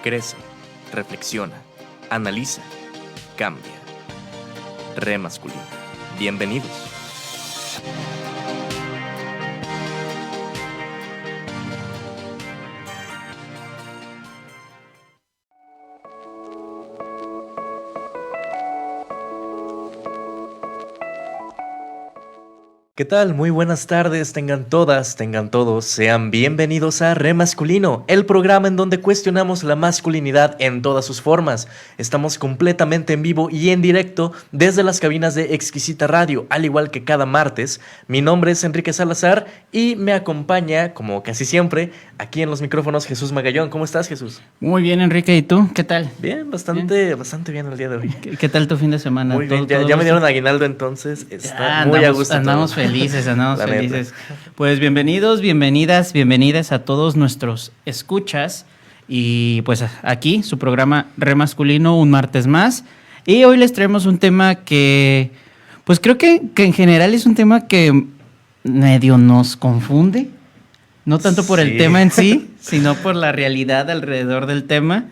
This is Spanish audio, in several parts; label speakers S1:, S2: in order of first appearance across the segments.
S1: Crece, reflexiona, analiza, cambia. Re masculino. Bienvenidos. ¿Qué tal? Muy buenas tardes, tengan todas, tengan todos, sean bienvenidos a Re Masculino, el programa en donde cuestionamos la masculinidad en todas sus formas. Estamos completamente en vivo y en directo desde las cabinas de Exquisita Radio, al igual que cada martes. Mi nombre es Enrique Salazar y me acompaña, como casi siempre, aquí en los micrófonos Jesús Magallón. ¿Cómo estás, Jesús?
S2: Muy bien, Enrique, ¿y tú? ¿Qué tal?
S1: Bien, bastante bien el día de hoy.
S2: ¿Qué tal tu fin de semana?
S1: Muy bien, ya me dieron aguinaldo, entonces está muy a gusto.
S2: Andamos felices. Pues bienvenidos, bienvenidas a todos nuestros escuchas. Y pues aquí, su programa Re Masculino, un martes más. Y hoy les traemos un tema que, pues creo que en general es un tema que medio nos confunde. No tanto por el tema en sí, sino por la realidad alrededor del tema.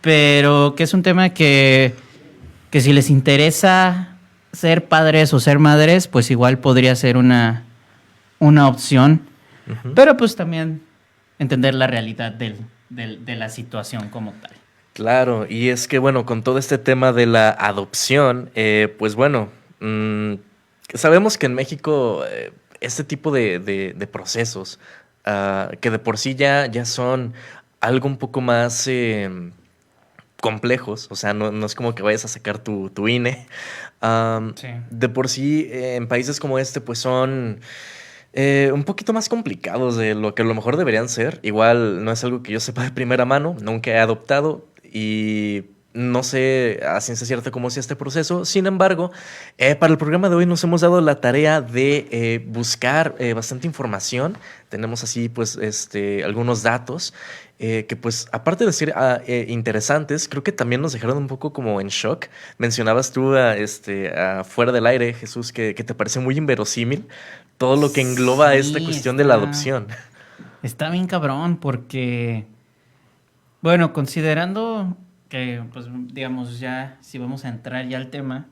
S2: Pero que es un tema que si les interesa ser padres o ser madres, pues igual podría ser una opción. Uh-huh. Pero pues también entender la realidad de la situación como tal.
S1: Claro, y es que bueno, con todo este tema de la adopción, pues bueno, sabemos que en México este tipo de procesos, que de por sí ya son algo un poco más complejos, o sea, no es como que vayas a sacar tu INE. Sí. De por sí, en países como este, pues son un poquito más complicados de lo que a lo mejor deberían ser. Igual no es algo que yo sepa de primera mano, nunca he adoptado y no sé a ciencia cierta cómo sea este proceso. Sin embargo, para el programa de hoy nos hemos dado la tarea de buscar bastante información. Tenemos así, pues, algunos datos que, pues, aparte de ser interesantes, creo que también nos dejaron un poco como en shock. Mencionabas tú fuera del aire, Jesús, que te parece muy inverosímil todo lo que engloba esta cuestión de la adopción.
S2: Está bien cabrón porque, bueno, considerando que, pues, digamos, ya, si vamos a entrar ya al tema,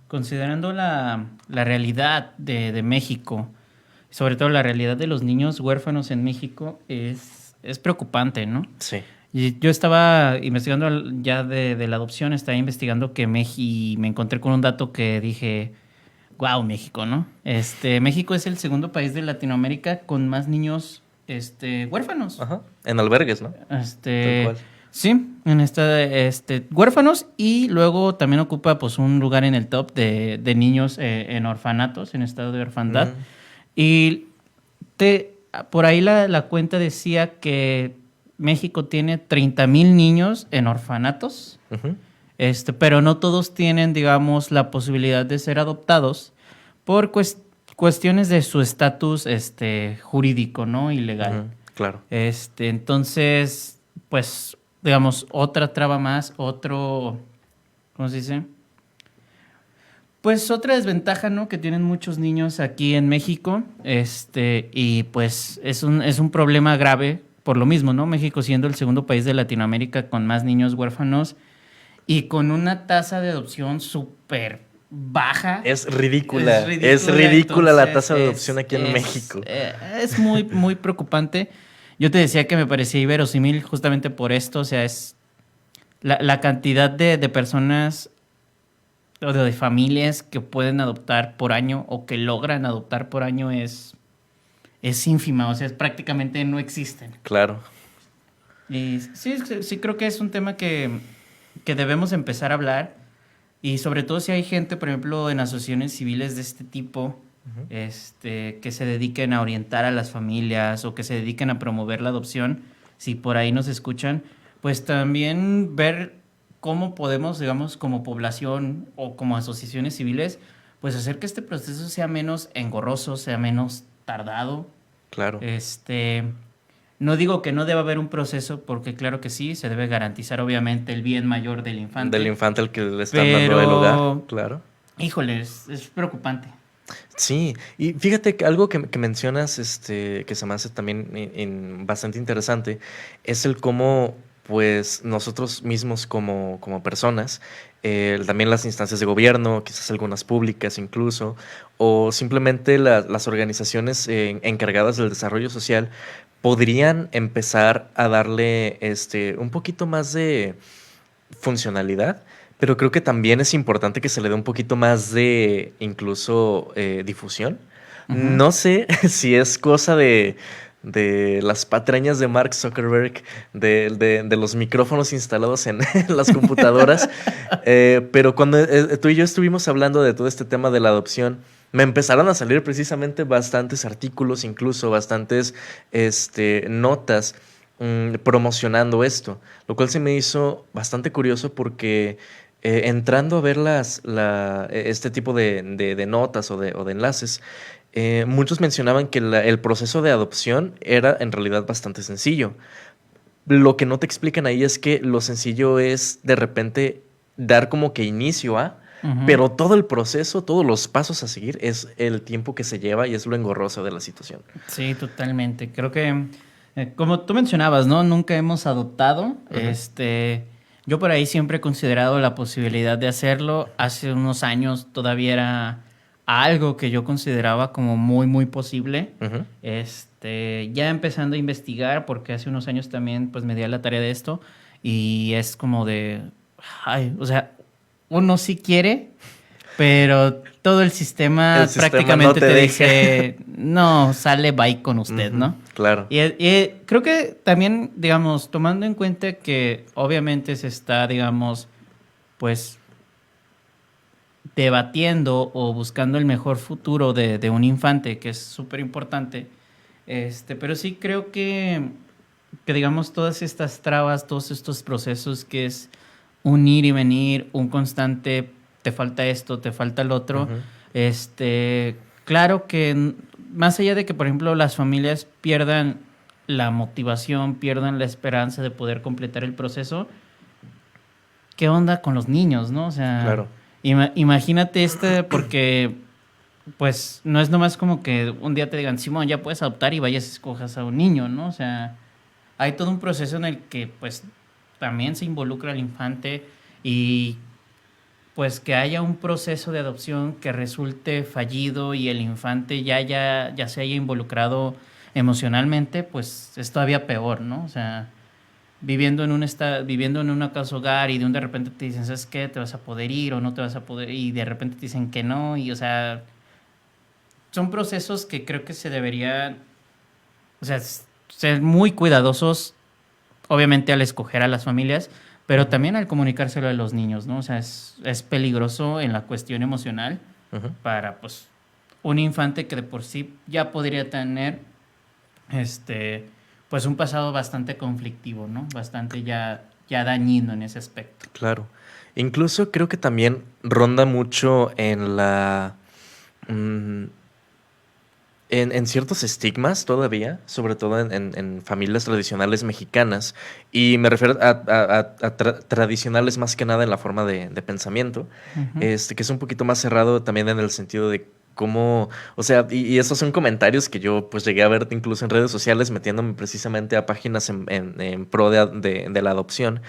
S2: considerando la realidad de México, sobre todo la realidad de los niños huérfanos en México, es preocupante, ¿no?
S1: Sí.
S2: Y yo estaba investigando ya de la adopción, estaba investigando que me encontré con un dato que dije, wow, México, ¿no? México es el segundo país de Latinoamérica con más niños huérfanos.
S1: Ajá. En albergues, ¿no?
S2: Tal cual. Sí, en huérfanos, y luego también ocupa pues un lugar en el top de niños en orfanatos, en estado de orfandad. Y por ahí la cuenta decía que México tiene 30,000 niños en orfanatos, pero no todos tienen, digamos, la posibilidad de ser adoptados por cuestiones de su estatus jurídico, ¿no? Y legal.
S1: Claro.
S2: Entonces, pues, digamos, otra traba más, ¿cómo se dice? Pues otra desventaja, ¿no? Que tienen muchos niños aquí en México, y pues es un problema grave por lo mismo, ¿no? México siendo el segundo país de Latinoamérica con más niños huérfanos y con una tasa de adopción súper baja.
S1: Es ridícula entonces, la tasa de adopción aquí en México.
S2: Es muy, muy preocupante. Yo te decía que me parecía inverosímil justamente por esto, o sea, es la cantidad de personas o de familias que pueden adoptar por año o que logran adoptar por año es ínfima, o sea, prácticamente no existen.
S1: Claro.
S2: Y sí creo que es un tema que debemos empezar a hablar, y sobre todo si hay gente, por ejemplo, en asociaciones civiles de este tipo, que se dediquen a orientar a las familias o que se dediquen a promover la adopción, si por ahí nos escuchan, pues también ver cómo podemos, digamos, como población o como asociaciones civiles, pues hacer que este proceso sea menos engorroso, sea menos tardado.
S1: Claro.
S2: No digo que no deba haber un proceso, porque claro que sí, se debe garantizar obviamente el bien mayor del infante.
S1: Del infante al que le están dando el hogar, claro.
S2: Híjole, es preocupante.
S1: Sí, y fíjate que algo que mencionas, que se me hace también bastante interesante, es el cómo, pues nosotros mismos como personas, también las instancias de gobierno, quizás algunas públicas incluso, o simplemente las organizaciones encargadas del desarrollo social, podrían empezar a darle un poquito más de funcionalidad, pero creo que también es importante que se le dé un poquito más de incluso difusión. No sé si es cosa de las patrañas de Mark Zuckerberg, de los micrófonos instalados en las computadoras, pero cuando tú y yo estuvimos hablando de todo este tema de la adopción, me empezaron a salir precisamente bastantes artículos, incluso bastantes notas promocionando esto, lo cual se me hizo bastante curioso porque entrando a ver este tipo de notas o de enlaces, muchos mencionaban que el proceso de adopción era en realidad bastante sencillo. Lo que no te explican ahí es que lo sencillo es de repente dar como que inicio a, pero todo el proceso, todos los pasos a seguir es el tiempo que se lleva y es lo engorroso de la situación.
S2: Sí, totalmente. Creo que, como tú mencionabas, ¿no? Nunca hemos adoptado. Yo por ahí siempre he considerado la posibilidad de hacerlo. Hace unos años todavía era algo que yo consideraba como muy, muy posible. Ya empezando a investigar, porque hace unos años también pues me di a la tarea de esto, y es como de, o sea, uno sí quiere, pero todo el sistema prácticamente no te dice, no, sale bye con usted, ¿no?
S1: Claro.
S2: Y creo que también, digamos, tomando en cuenta que obviamente se está, digamos, pues debatiendo o buscando el mejor futuro de un infante, que es súper importante. Pero sí creo que digamos todas estas trabas, todos estos procesos que es un ir y venir, un constante, te falta esto, te falta el otro. Claro que más allá de que, por ejemplo, las familias pierdan la motivación, pierdan la esperanza de poder completar el proceso, ¿qué onda con los niños, no? O sea,
S1: claro.
S2: Imagínate porque pues no es nomás como que un día te digan, Simón, ya puedes adoptar y vayas y escojas a un niño, ¿no? O sea, hay todo un proceso en el que pues también se involucra el infante y pues que haya un proceso de adopción que resulte fallido y el infante ya se haya involucrado emocionalmente, pues es todavía peor, ¿no? O sea, viviendo en una casa hogar y de repente te dicen, ¿sabes qué? ¿Te vas a poder ir o no te vas a poder ir? Y de repente te dicen que no. Y, o sea, son procesos que creo que se deberían, o sea, ser muy cuidadosos, obviamente al escoger a las familias, pero también al comunicárselo a los niños, ¿no? O sea, es peligroso en la cuestión emocional para, pues, un infante que de por sí ya podría tener, pues un pasado bastante conflictivo, ¿no? Bastante ya dañino en ese aspecto.
S1: Claro. Incluso creo que también ronda mucho en en ciertos estigmas todavía, sobre todo en familias tradicionales mexicanas, y me refiero a tradicionales más que nada en la forma de pensamiento, que es un poquito más cerrado también en el sentido de cómo, o sea, y estos son comentarios que yo pues llegué a ver incluso en redes sociales metiéndome precisamente a páginas en pro de la adopción,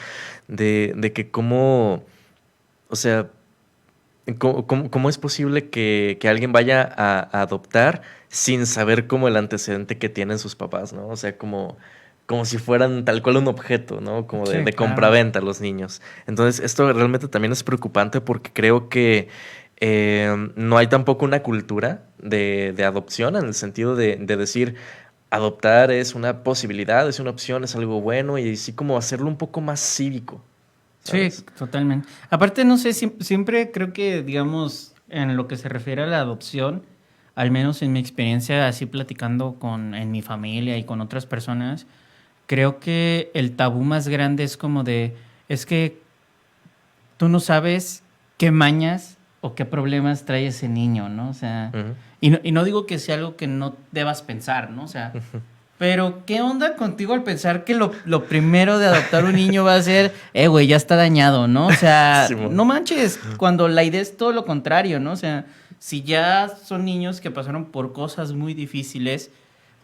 S1: de que cómo, o sea, cómo es posible que alguien vaya a adoptar sin saber cómo el antecedente que tienen sus papás, ¿no? O sea, como si fueran tal cual un objeto, ¿no? Como de
S2: claro,
S1: compraventa los niños. Entonces, esto realmente también es preocupante porque creo que no hay tampoco una cultura de adopción en el sentido de decir, adoptar es una posibilidad, es una opción, es algo bueno y así como hacerlo un poco más cívico. ¿Sabes?
S2: Sí, totalmente. Aparte, no sé, siempre creo que, digamos, en lo que se refiere a la adopción, al menos en mi experiencia, así platicando en mi familia y con otras personas, creo que el tabú más grande es como es que tú no sabes qué mañas o qué problemas trae ese niño, ¿no? O sea, y no digo que sea algo que no debas pensar, ¿no? O sea, pero ¿qué onda contigo al pensar que lo primero de adoptar un niño va a ser, güey, ya está dañado, ¿no? O sea, sí, no manches, cuando la idea es todo lo contrario, ¿no? O sea, si ya son niños que pasaron por cosas muy difíciles,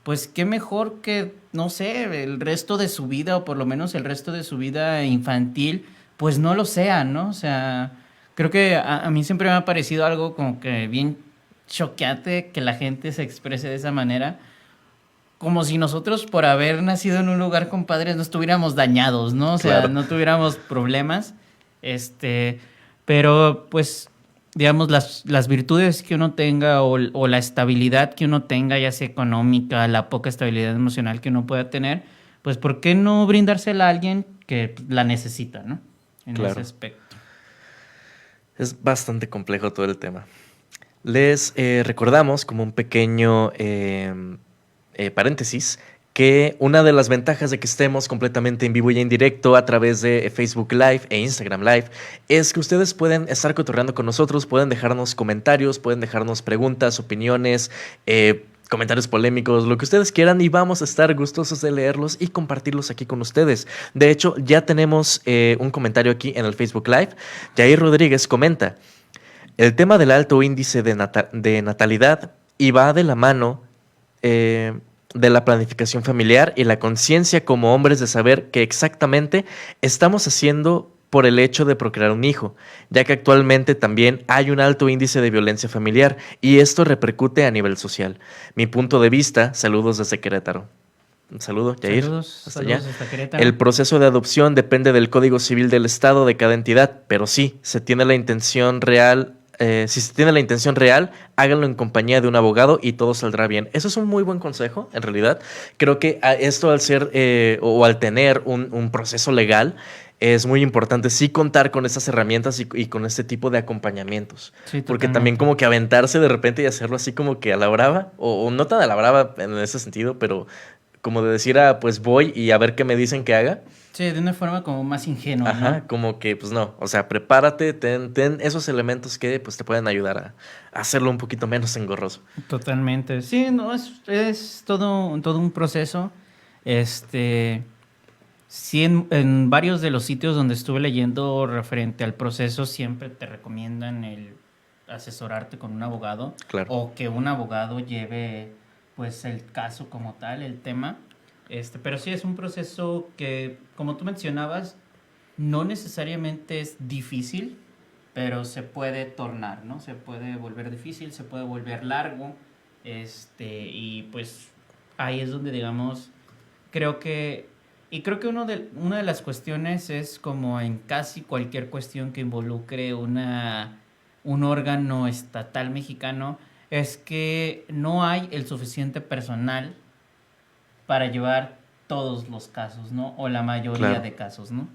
S2: pues qué mejor que, no sé, el resto de su vida, o por lo menos el resto de su vida infantil, pues no lo sea, ¿no? O sea, creo que a mí siempre me ha parecido algo como que bien choqueante que la gente se exprese de esa manera, como si nosotros por haber nacido en un lugar con padres no estuviéramos dañados, ¿no? O sea,
S1: Claro.
S2: no tuviéramos problemas, pero pues digamos, las virtudes que uno tenga o la estabilidad que uno tenga, ya sea económica, la poca estabilidad emocional que uno pueda tener, pues ¿por qué no brindársela a alguien que la necesita, ¿no? En
S1: Claro.
S2: ese aspecto.
S1: Es bastante complejo todo el tema. Les recordamos como un pequeño paréntesis que una de las ventajas de que estemos completamente en vivo y en directo a través de Facebook Live e Instagram Live es que ustedes pueden estar cotorreando con nosotros, pueden dejarnos comentarios, pueden dejarnos preguntas, opiniones, comentarios polémicos, lo que ustedes quieran, y vamos a estar gustosos de leerlos y compartirlos aquí con ustedes. De hecho, ya tenemos un comentario aquí en el Facebook Live. Jair Rodríguez comenta: el tema del alto índice de natalidad y va de la mano de la planificación familiar y la conciencia como hombres de saber qué exactamente estamos haciendo por el hecho de procrear un hijo, ya que actualmente también hay un alto índice de violencia familiar y esto repercute a nivel social. Mi punto de vista, saludos desde Querétaro. Un saludo, Jair.
S2: Saludos hasta Querétaro.
S1: El proceso de adopción depende del Código Civil del Estado de cada entidad, pero sí, se tiene la intención real. Si se tiene la intención real, háganlo en compañía de un abogado y todo saldrá bien. Eso es un muy buen consejo, en realidad. Creo que esto al ser o al tener un proceso legal, es muy importante sí contar con esas herramientas y con este tipo de acompañamientos. Sí, porque también como que aventarse de repente y hacerlo así como que a la brava, o no tan a la brava en ese sentido, pero como de decir, pues voy y a ver qué me dicen que haga.
S2: Sí, de una forma como más ingenua,
S1: Ajá,
S2: ¿no?
S1: como que, pues no, o sea, prepárate, ten esos elementos que pues te pueden ayudar a hacerlo un poquito menos engorroso.
S2: Totalmente. Sí, no, es todo un proceso. Sí, en varios de los sitios donde estuve leyendo referente al proceso, siempre te recomiendan el asesorarte con un abogado.
S1: Claro.
S2: O que un abogado lleve, pues, el caso como tal, el tema. Pero sí es un proceso que, como tú mencionabas, no necesariamente es difícil, pero se puede tornar, ¿no? Se puede volver difícil, se puede volver largo, y pues ahí es donde, digamos, creo que una de las cuestiones es como en casi cualquier cuestión que involucre un órgano estatal mexicano, es que no hay el suficiente personal para llevar todos los casos, ¿no? O la mayoría de casos, ¿no?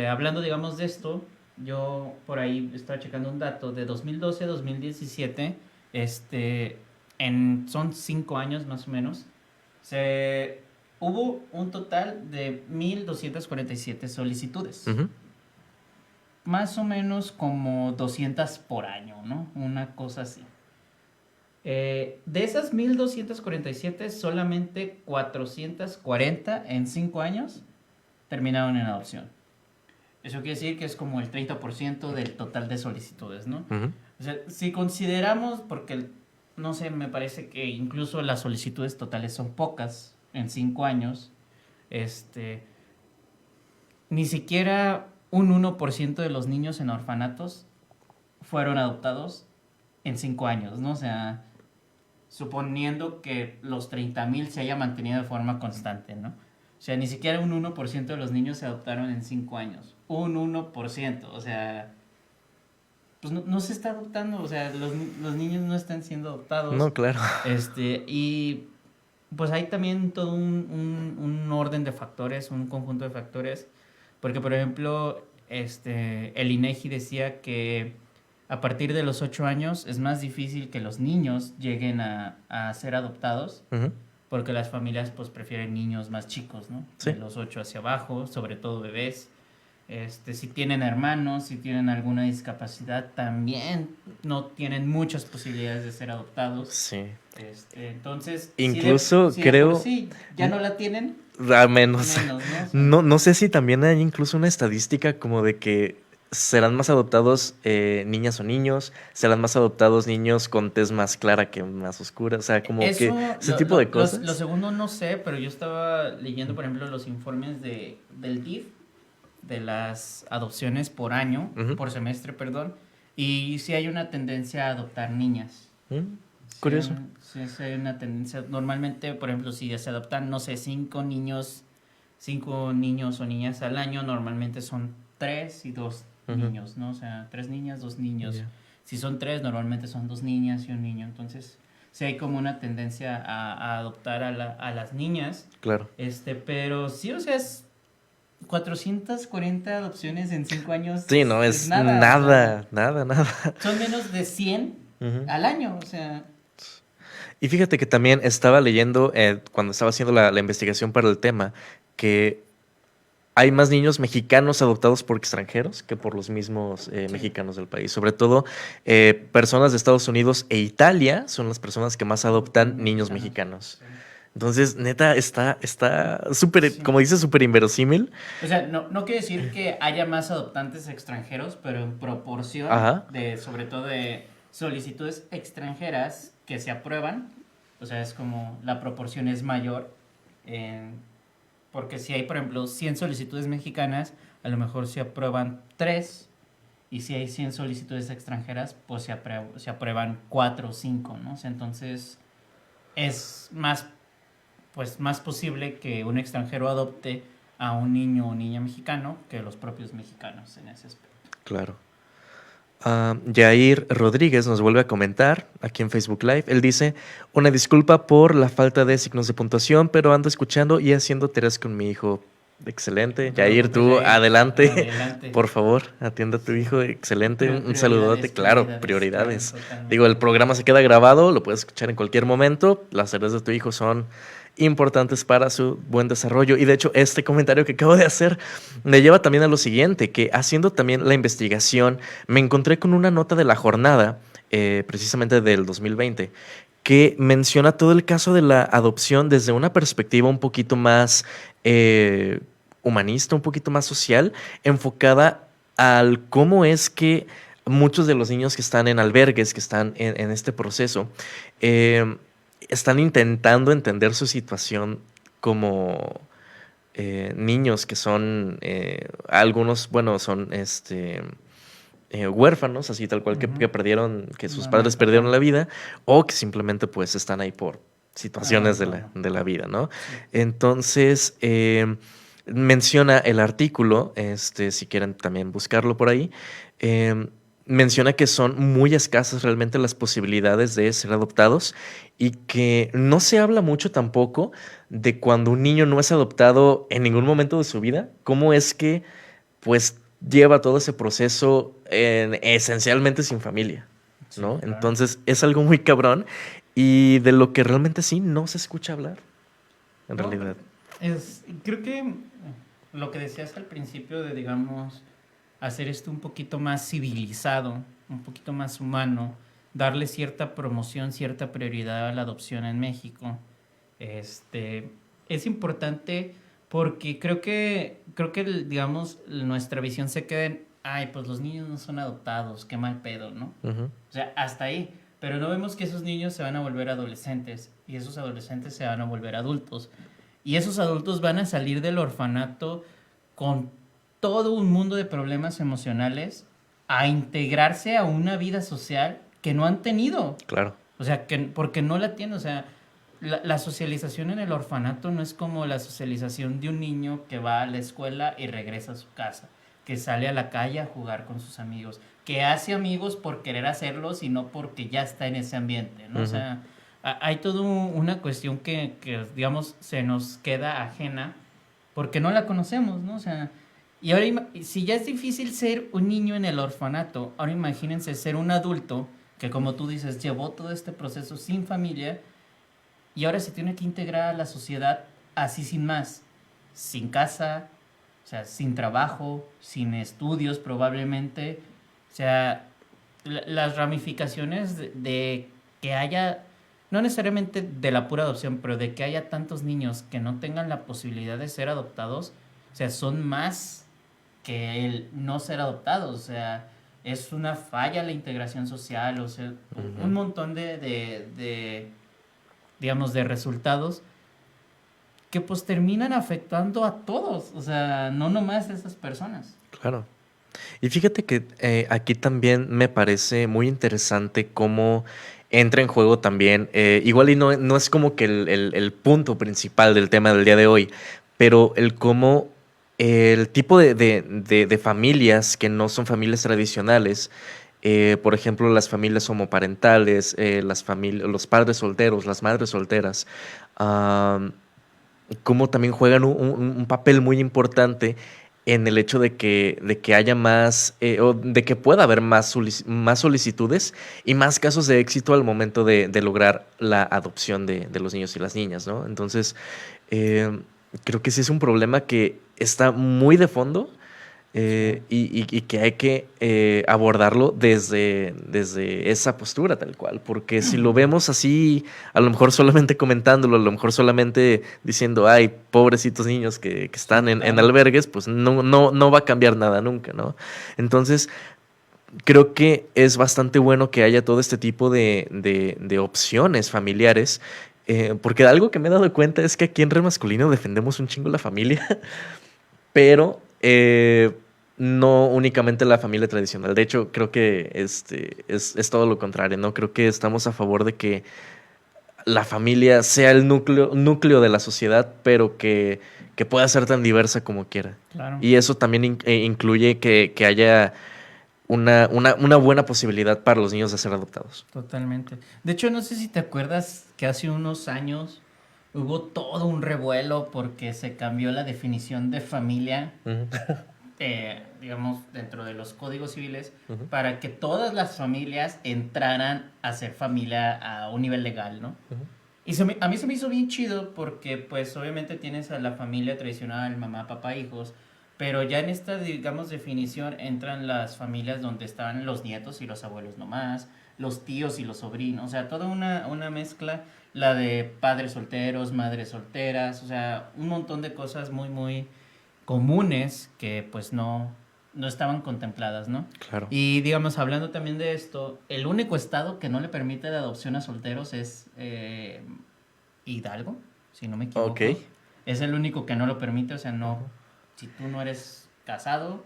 S2: Hablando, digamos, de esto, yo por ahí estaba checando un dato de 2012-2017, son 5 años más o menos, hubo un total de 1,247 solicitudes. Uh-huh. Más o menos como 200 por año, ¿no? Una cosa así. De esas 1,247, solamente 440 en 5 años terminaron en adopción. Eso quiere decir que es como el 30% del total de solicitudes, ¿no? Uh-huh. O sea, si consideramos, porque, no sé, me parece que incluso las solicitudes totales son pocas en 5 años, ni siquiera un 1% de los niños en orfanatos fueron adoptados en 5 años, ¿no? O sea, suponiendo que los 30,000 se haya mantenido de forma constante, ¿no? O sea, ni siquiera un 1% de los niños se adoptaron en 5 años. Un 1%, o sea, pues no se está adoptando, o sea, los niños no están siendo adoptados.
S1: No, claro.
S2: Y pues hay también todo un orden de factores, un conjunto de factores, porque por ejemplo, el INEGI decía que a partir de los 8 años es más difícil que los niños lleguen a ser adoptados, uh-huh, porque las familias pues prefieren niños más chicos, ¿no? Sí. De los 8 hacia abajo, sobre todo bebés. Si tienen hermanos, si tienen alguna discapacidad, también no tienen muchas posibilidades de ser adoptados.
S1: Sí.
S2: Entonces,
S1: incluso creo...
S2: Sí, ya no la tienen.
S1: A menos. ¿No? No sé si también hay incluso una estadística como de que ¿serán más adoptados niñas o niños? ¿Serán más adoptados niños con tez más clara que más oscura? O sea, como que ese tipo de cosas.
S2: Lo segundo no sé, pero yo estaba leyendo, por ejemplo, los informes del DIF, de las adopciones por año, por semestre, perdón, y sí hay una tendencia a adoptar niñas.
S1: Curioso.
S2: Sí, hay una tendencia. Normalmente, por ejemplo, si se adoptan, no sé, 5 niños o niñas al año, normalmente son 3 y 2 niños, ¿no? O sea, 3 niñas, 2 niños. Yeah. Si son 3, normalmente son 2 niñas y un niño. Entonces, sí hay como una tendencia a adoptar a las niñas.
S1: Claro.
S2: Pero sí, o sea, es 440 adopciones en 5 años.
S1: Sí, no, es nada.
S2: Son menos de 100 al año, o sea.
S1: Y fíjate que también estaba leyendo, cuando estaba haciendo la investigación para el tema, que hay más niños mexicanos adoptados por extranjeros que por los mismos mexicanos del país. Sobre todo, personas de Estados Unidos e Italia son las personas que más adoptan niños mexicanos. Entonces, neta, está súper, como dices, súper inverosímil.
S2: O sea, no quiere decir que haya más adoptantes extranjeros, pero en proporción sobre todo de solicitudes extranjeras que se aprueban, o sea, es como la proporción es mayor, porque si hay, por ejemplo, 100 solicitudes mexicanas, a lo mejor se aprueban 3, y si hay 100 solicitudes extranjeras, pues se aprueban 4 o 5, ¿no? O sea, entonces es más posible que un extranjero adopte a un niño o niña mexicano que los propios mexicanos en ese aspecto.
S1: Claro. Jair Rodríguez nos vuelve a comentar aquí en Facebook Live. Él dice: una disculpa por la falta de signos de puntuación, pero ando escuchando y haciendo tareas con mi hijo. Excelente. Jair, tú adelante. Por favor, atienda a tu hijo. Excelente. Un saludote. Claro, prioridades. Digo, el programa se queda grabado, lo puedes escuchar en cualquier momento. Las tareas de tu hijo son importantes para su buen desarrollo. Y de hecho, este comentario que acabo de hacer me lleva también a lo siguiente, que haciendo también la investigación, me encontré con una nota de La Jornada, precisamente del 2020, que menciona todo el caso de la adopción desde una perspectiva un poquito más humanista, un poquito más social, enfocada al cómo es que muchos de los niños que están en albergues, que están en este proceso, están intentando entender su situación como niños que son, algunos, bueno, son huérfanos, así tal cual, que perdieron, que sus padres perdieron la vida, o que simplemente pues están ahí por situaciones de la vida, ¿no? Sí. Entonces, menciona el artículo, si quieren también buscarlo por ahí, menciona que son muy escasas realmente las posibilidades de ser adoptados y que no se habla mucho tampoco de cuando un niño no es adoptado en ningún momento de su vida, cómo es que pues lleva todo ese proceso esencialmente sin familia, ¿no? Sí, claro. Entonces es algo muy cabrón y de lo que realmente sí no se escucha hablar, en realidad.
S2: Creo que lo que decías al principio de, digamos, hacer esto un poquito más civilizado, un poquito más humano, darle cierta promoción, cierta prioridad a la adopción en México, es importante porque creo que digamos, nuestra visión se queda en, ay, pues los niños no son adoptados, qué mal pedo, ¿no? Uh-huh. O sea, hasta ahí. Pero no vemos que esos niños se van a volver adolescentes y esos adolescentes se van a volver adultos. Y esos adultos van a salir del orfanato con todo un mundo de problemas emocionales a integrarse a una vida social que no han tenido.
S1: Claro.
S2: O sea, porque no la tienen. O sea, la socialización en el orfanato no es como la socialización de un niño que va a la escuela y regresa a su casa, que sale a la calle a jugar con sus amigos, que hace amigos por querer hacerlos y no porque ya está en ese ambiente, ¿no? Uh-huh. O sea, hay toda una cuestión que, digamos, se nos queda ajena porque no la conocemos, ¿no? O sea, y ahora, si ya es difícil ser un niño en el orfanato, ahora imagínense ser un adulto que, como tú dices, llevó todo este proceso sin familia y ahora se tiene que integrar a la sociedad así sin más, sin casa, o sea, sin trabajo, sin estudios probablemente. O sea, las ramificaciones de que haya, no necesariamente de la pura adopción, pero de que haya tantos niños que no tengan la posibilidad de ser adoptados, o sea, son más que el no ser adoptados, o sea, es una falla la integración social, o sea, un montón de digamos, de resultados que pues terminan afectando a todos, o sea, no nomás a esas personas.
S1: Claro. Y fíjate que aquí también me parece muy interesante cómo entra en juego también, igual y no es como que el punto principal del tema del día de hoy, pero el cómo el tipo de familias que no son familias tradicionales, por ejemplo, las familias homoparentales, los padres solteros, las madres solteras, cómo también juegan un papel muy importante en el hecho de que haya más, o de que pueda haber más solicitudes y más casos de éxito al momento de lograr la adopción de los niños y las niñas, ¿no? Entonces, eh, creo que sí es un problema que está muy de fondo, y que hay que abordarlo desde esa postura tal cual, porque si lo vemos así, a lo mejor solamente comentándolo, a lo mejor solamente diciendo, ay, pobrecitos niños que están en albergues, pues no va a cambiar nada nunca, ¿no? Entonces, creo que es bastante bueno que haya todo este tipo de opciones familiares, porque algo que me he dado cuenta es que aquí en Red Masculino defendemos un chingo la familia, pero no únicamente la familia tradicional. De hecho, creo que es todo lo contrario, ¿no? Creo que estamos a favor de que la familia sea el núcleo de la sociedad, pero que pueda ser tan diversa como quiera.
S2: Claro.
S1: Y eso también incluye que haya una buena posibilidad para los niños de ser adoptados.
S2: Totalmente. De hecho, no sé si te acuerdas que hace unos años hubo todo un revuelo porque se cambió la definición de familia, digamos, dentro de los códigos civiles, para que todas las familias entraran a ser familia a un nivel legal, ¿no? Y a mí se me hizo bien chido porque, pues, obviamente tienes a la familia tradicional, mamá, papá, hijos, pero ya en esta, digamos, definición entran las familias donde estaban los nietos y los abuelos nomás, los tíos y los sobrinos, o sea, toda una mezcla, la de padres solteros, madres solteras, o sea, un montón de cosas muy, muy comunes que pues no estaban contempladas, ¿no?
S1: Claro.
S2: Y digamos, hablando también de esto, el único estado que no le permite la adopción a solteros es Hidalgo, si no me equivoco.
S1: Ok.
S2: Es el único que no lo permite, o sea, no, si tú no eres casado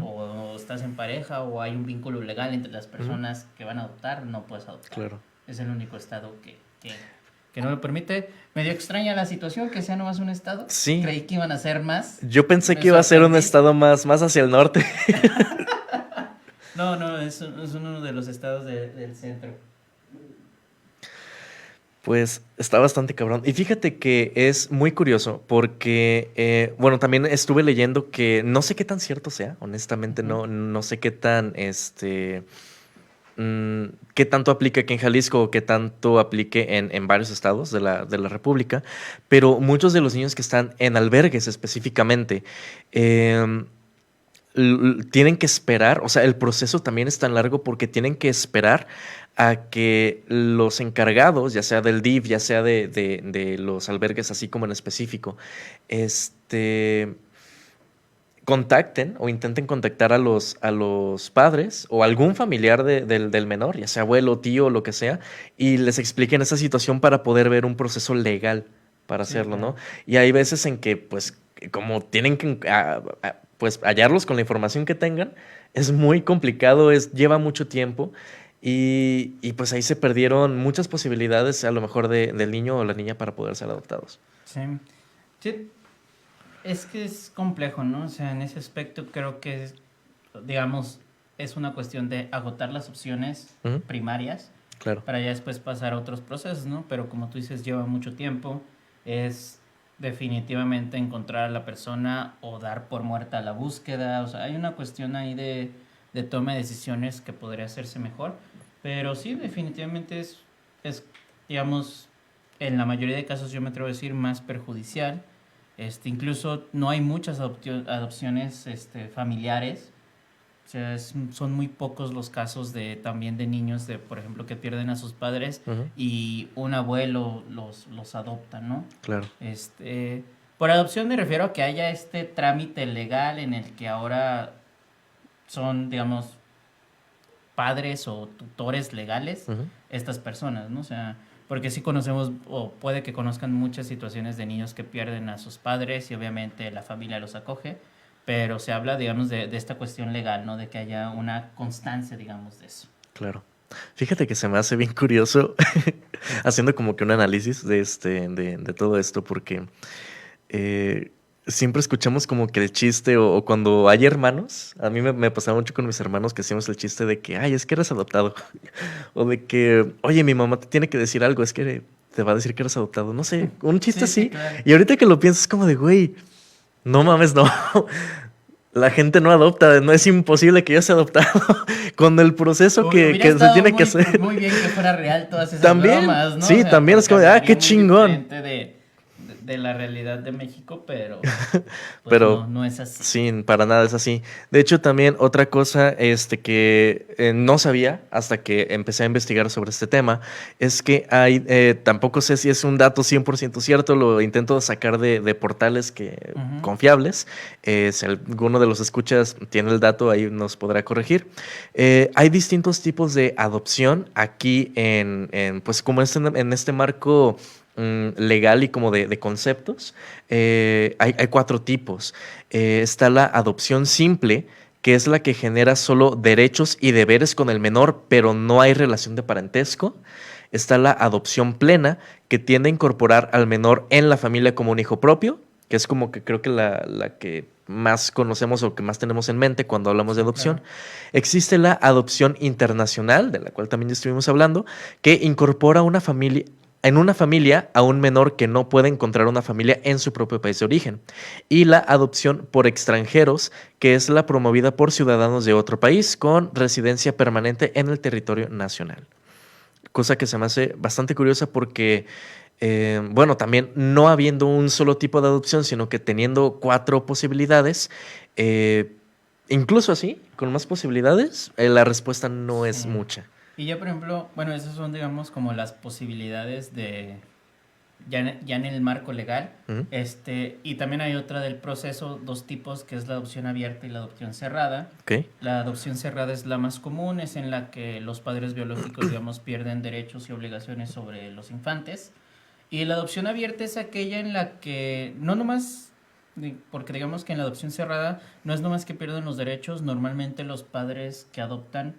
S2: o estás en pareja o hay un vínculo legal entre las personas que van a adoptar, no puedes adoptar.
S1: Claro.
S2: Es el único estado que no lo permite. Medio extraña la situación, que sea nomás un estado.
S1: Sí.
S2: Creí que iban a ser más.
S1: Yo pensé que iba a ser un estado más hacia el norte.
S2: No, es uno de los estados del centro.
S1: Pues está bastante cabrón. Y fíjate que es muy curioso porque, bueno, también estuve leyendo que no sé qué tan cierto sea, honestamente, no sé qué tan, qué tanto aplica aquí en Jalisco o qué tanto aplique en varios estados de la República, pero muchos de los niños que están en albergues específicamente, tienen que esperar, o sea, el proceso también es tan largo porque tienen que esperar a que los encargados, ya sea del DIF, ya sea de los albergues, así como en específico, contacten o intenten contactar a los padres o algún familiar del menor, ya sea abuelo, tío, lo que sea, y les expliquen esa situación para poder ver un proceso legal para hacerlo, claro, ¿no? Y hay veces en que, pues, como tienen que pues hallarlos con la información que tengan, es muy complicado, lleva mucho tiempo. Y pues ahí se perdieron muchas posibilidades a lo mejor del niño o la niña para poder ser adoptados.
S2: Sí. Sí. Es que es complejo, ¿no? O sea, en ese aspecto creo que, digamos, es una cuestión de agotar las opciones primarias,
S1: claro,
S2: para ya después pasar a otros procesos, ¿no? Pero como tú dices, lleva mucho tiempo, es definitivamente encontrar a la persona o dar por muerta la búsqueda, o sea, hay una cuestión ahí de toma de decisiones que podría hacerse mejor, pero sí, definitivamente es, digamos, en la mayoría de casos yo me atrevo a decir más perjudicial. Incluso no hay muchas adopciones familiares, o sea, son muy pocos los casos también de niños, por ejemplo, que pierden a sus padres y un abuelo los adopta, ¿no?
S1: Claro.
S2: Por adopción me refiero a que haya este trámite legal en el que ahora son, digamos, padres o tutores legales estas personas, ¿no? O sea, porque sí conocemos, o puede que conozcan muchas situaciones de niños que pierden a sus padres y obviamente la familia los acoge, pero se habla, digamos, de esta cuestión legal, ¿no? De que haya una constancia, digamos, de eso.
S1: Claro. Fíjate que se me hace bien curioso haciendo como que un análisis de todo esto, porque siempre escuchamos como que el chiste o cuando hay hermanos, a mí me pasaba mucho con mis hermanos que hacíamos el chiste de que, ay, es que eres adoptado. O de que, oye, mi mamá te tiene que decir algo, es que te va a decir que eres adoptado. No sé, un chiste así. Sí, claro. Y ahorita que lo piensas es como de, güey, no mames, no. La gente no adopta, no es imposible que yo sea adoptado. Con el proceso que se tiene que hacer.
S2: Muy bien que fuera real todas esas
S1: ¿También?
S2: Bromas, ¿no?
S1: Sí, o sea, también es como de, qué chingón.
S2: De la realidad de México, pero, pues
S1: pero
S2: no es así.
S1: Sí, para nada es así. De hecho, también otra cosa que no sabía hasta que empecé a investigar sobre este tema es que hay, tampoco sé si es un dato 100% cierto, lo intento sacar de portales confiables. Si alguno de los escuchas tiene el dato, ahí nos podrá corregir. Hay distintos tipos de adopción aquí pues como en este marco legal y como de conceptos. Hay 4 tipos. Está la adopción simple, que es la que genera solo derechos y deberes con el menor, pero no hay relación de parentesco. Está la adopción plena, que tiende a incorporar al menor en la familia como un hijo propio, que es como que creo que la que más conocemos o que más tenemos en mente cuando hablamos de adopción. Claro. Existe la adopción internacional, de la cual también ya estuvimos hablando, que incorpora en una familia a un menor que no puede encontrar una familia en su propio país de origen. Y la adopción por extranjeros, que es la promovida por ciudadanos de otro país con residencia permanente en el territorio nacional. Cosa que se me hace bastante curiosa porque, también no habiendo un solo tipo de adopción, sino que teniendo 4 posibilidades, incluso así, con más posibilidades, la respuesta no es mucha.
S2: Y ya, por ejemplo, esas son, digamos, como las posibilidades de ya en el marco legal. Y también hay otra del proceso, 2 tipos, que es la adopción abierta y la adopción cerrada.
S1: Okay.
S2: La adopción cerrada es la más común, es en la que los padres biológicos, digamos, pierden derechos y obligaciones sobre los infantes. Y la adopción abierta es aquella en la que no nomás, porque digamos que en la adopción cerrada no es nomás que pierden los derechos, normalmente los padres que adoptan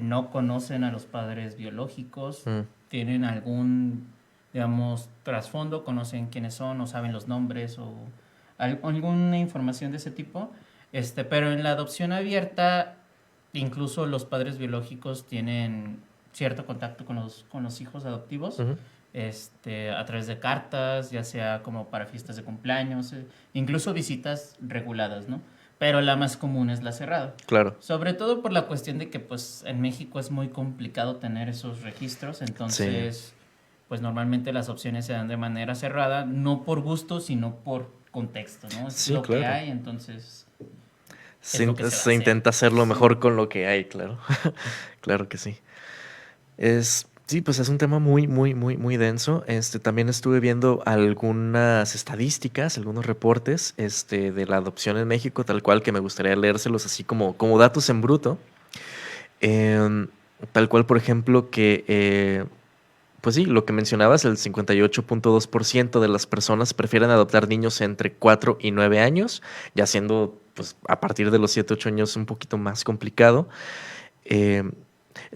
S2: no conocen a los padres biológicos, tienen algún, digamos, trasfondo, conocen quiénes son o saben los nombres o alguna información de ese tipo, pero en la adopción abierta incluso los padres biológicos tienen cierto contacto con los hijos adoptivos, a través de cartas, ya sea como para fiestas de cumpleaños, incluso visitas reguladas, ¿no? Pero la más común es la cerrada.
S1: Claro.
S2: Sobre todo por la cuestión de que pues en México es muy complicado tener esos registros, entonces pues normalmente las opciones se dan de manera cerrada, no por gusto, sino por contexto, ¿no? Es lo que hay, entonces
S1: se intenta hacer lo mejor con lo que hay, claro. Claro que sí. Sí, pues es un tema muy, muy, muy, muy denso. También estuve viendo algunas estadísticas, algunos reportes de la adopción en México, tal cual, que me gustaría leérselos así como datos en bruto. Tal cual, por ejemplo, que, pues sí, lo que mencionabas, el 58.2% de las personas prefieren adoptar niños entre 4 y 9 años, ya siendo, pues, a partir de los 7, 8 años un poquito más complicado.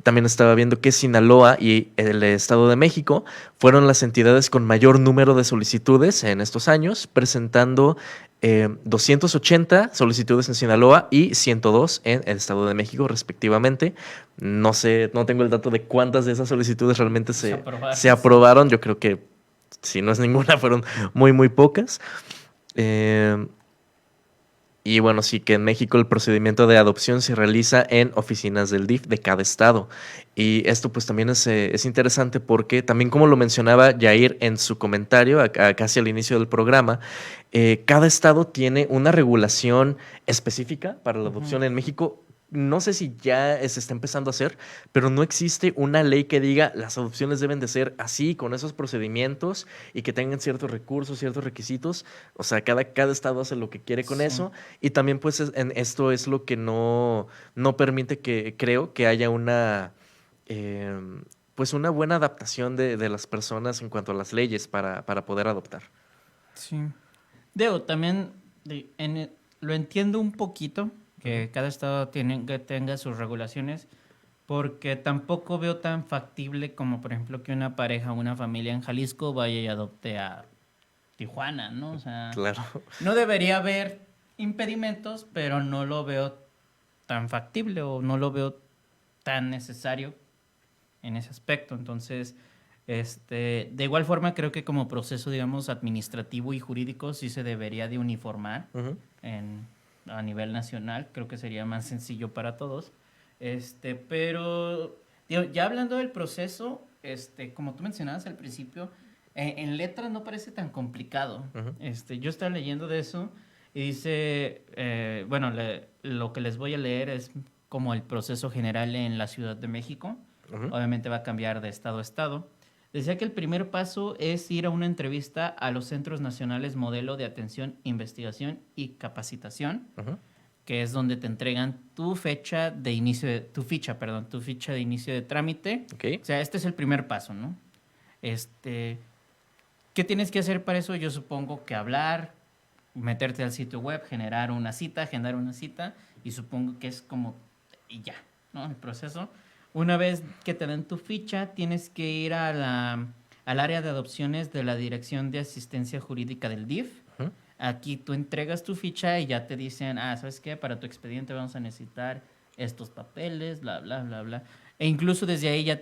S1: También estaba viendo que Sinaloa y el Estado de México fueron las entidades con mayor número de solicitudes en estos años, presentando 280 solicitudes en Sinaloa y 102 en el Estado de México, respectivamente. No sé, no tengo el dato de cuántas de esas solicitudes realmente se aprobaron. Yo creo que, si no es ninguna, fueron muy, muy pocas. Y bueno, sí que en México el procedimiento de adopción se realiza en oficinas del DIF de cada estado. Y esto pues también es interesante porque también, como lo mencionaba Yair en su comentario casi al inicio del programa, cada estado tiene una regulación específica para la adopción en México. no sé si ya se está empezando a hacer, pero no existe una ley que diga las adopciones deben de ser así, con esos procedimientos y que tengan ciertos recursos, ciertos requisitos. O sea, cada estado hace lo que quiere con
S2: Sí.
S1: eso. Y también, pues, esto es lo que no permite creo que haya pues una buena adaptación de las personas en cuanto a las leyes para poder adoptar.
S2: Sí. Digo, también lo entiendo un poquito, que cada estado que tenga sus regulaciones, porque tampoco veo tan factible como, por ejemplo, que una pareja o una familia en Jalisco vaya y adopte a Tijuana, ¿no? O sea,
S1: Claro.
S2: no debería haber impedimentos, pero no lo veo tan factible o no lo veo tan necesario en ese aspecto. Entonces, de igual forma, creo que como proceso, digamos, administrativo y jurídico sí se debería de uniformar
S1: Ujú.
S2: a nivel nacional. Creo que sería más sencillo para todos. Pero digo, ya hablando del proceso, como tú mencionabas al principio, en letras no parece tan complicado.
S1: Ujú.
S2: Yo estaba leyendo de eso y dice, bueno, lo que les voy a leer es como el proceso general en la Ciudad de México.
S1: Ujú.
S2: Obviamente va a cambiar de estado a estado. Decía que el primer paso es ir a una entrevista a los Centros Nacionales Modelo de Atención, Investigación y Capacitación,
S1: Ujú.
S2: que es donde te entregan tu ficha de inicio de trámite.
S1: Ok.
S2: O sea, este es el primer paso, ¿no? ¿Qué tienes que hacer para eso? Yo supongo que hablar, meterte al sitio web, generar una cita, agendar una cita, y supongo que es como, y ya, ¿no? El proceso. Una vez que te den tu ficha, tienes que ir al área de adopciones de la Dirección de Asistencia Jurídica del DIF.
S1: Ujú.
S2: Aquí tú entregas tu ficha y ya te dicen, ¿sabes qué? Para tu expediente vamos a necesitar estos papeles, bla, bla, bla, bla. E incluso desde ahí ya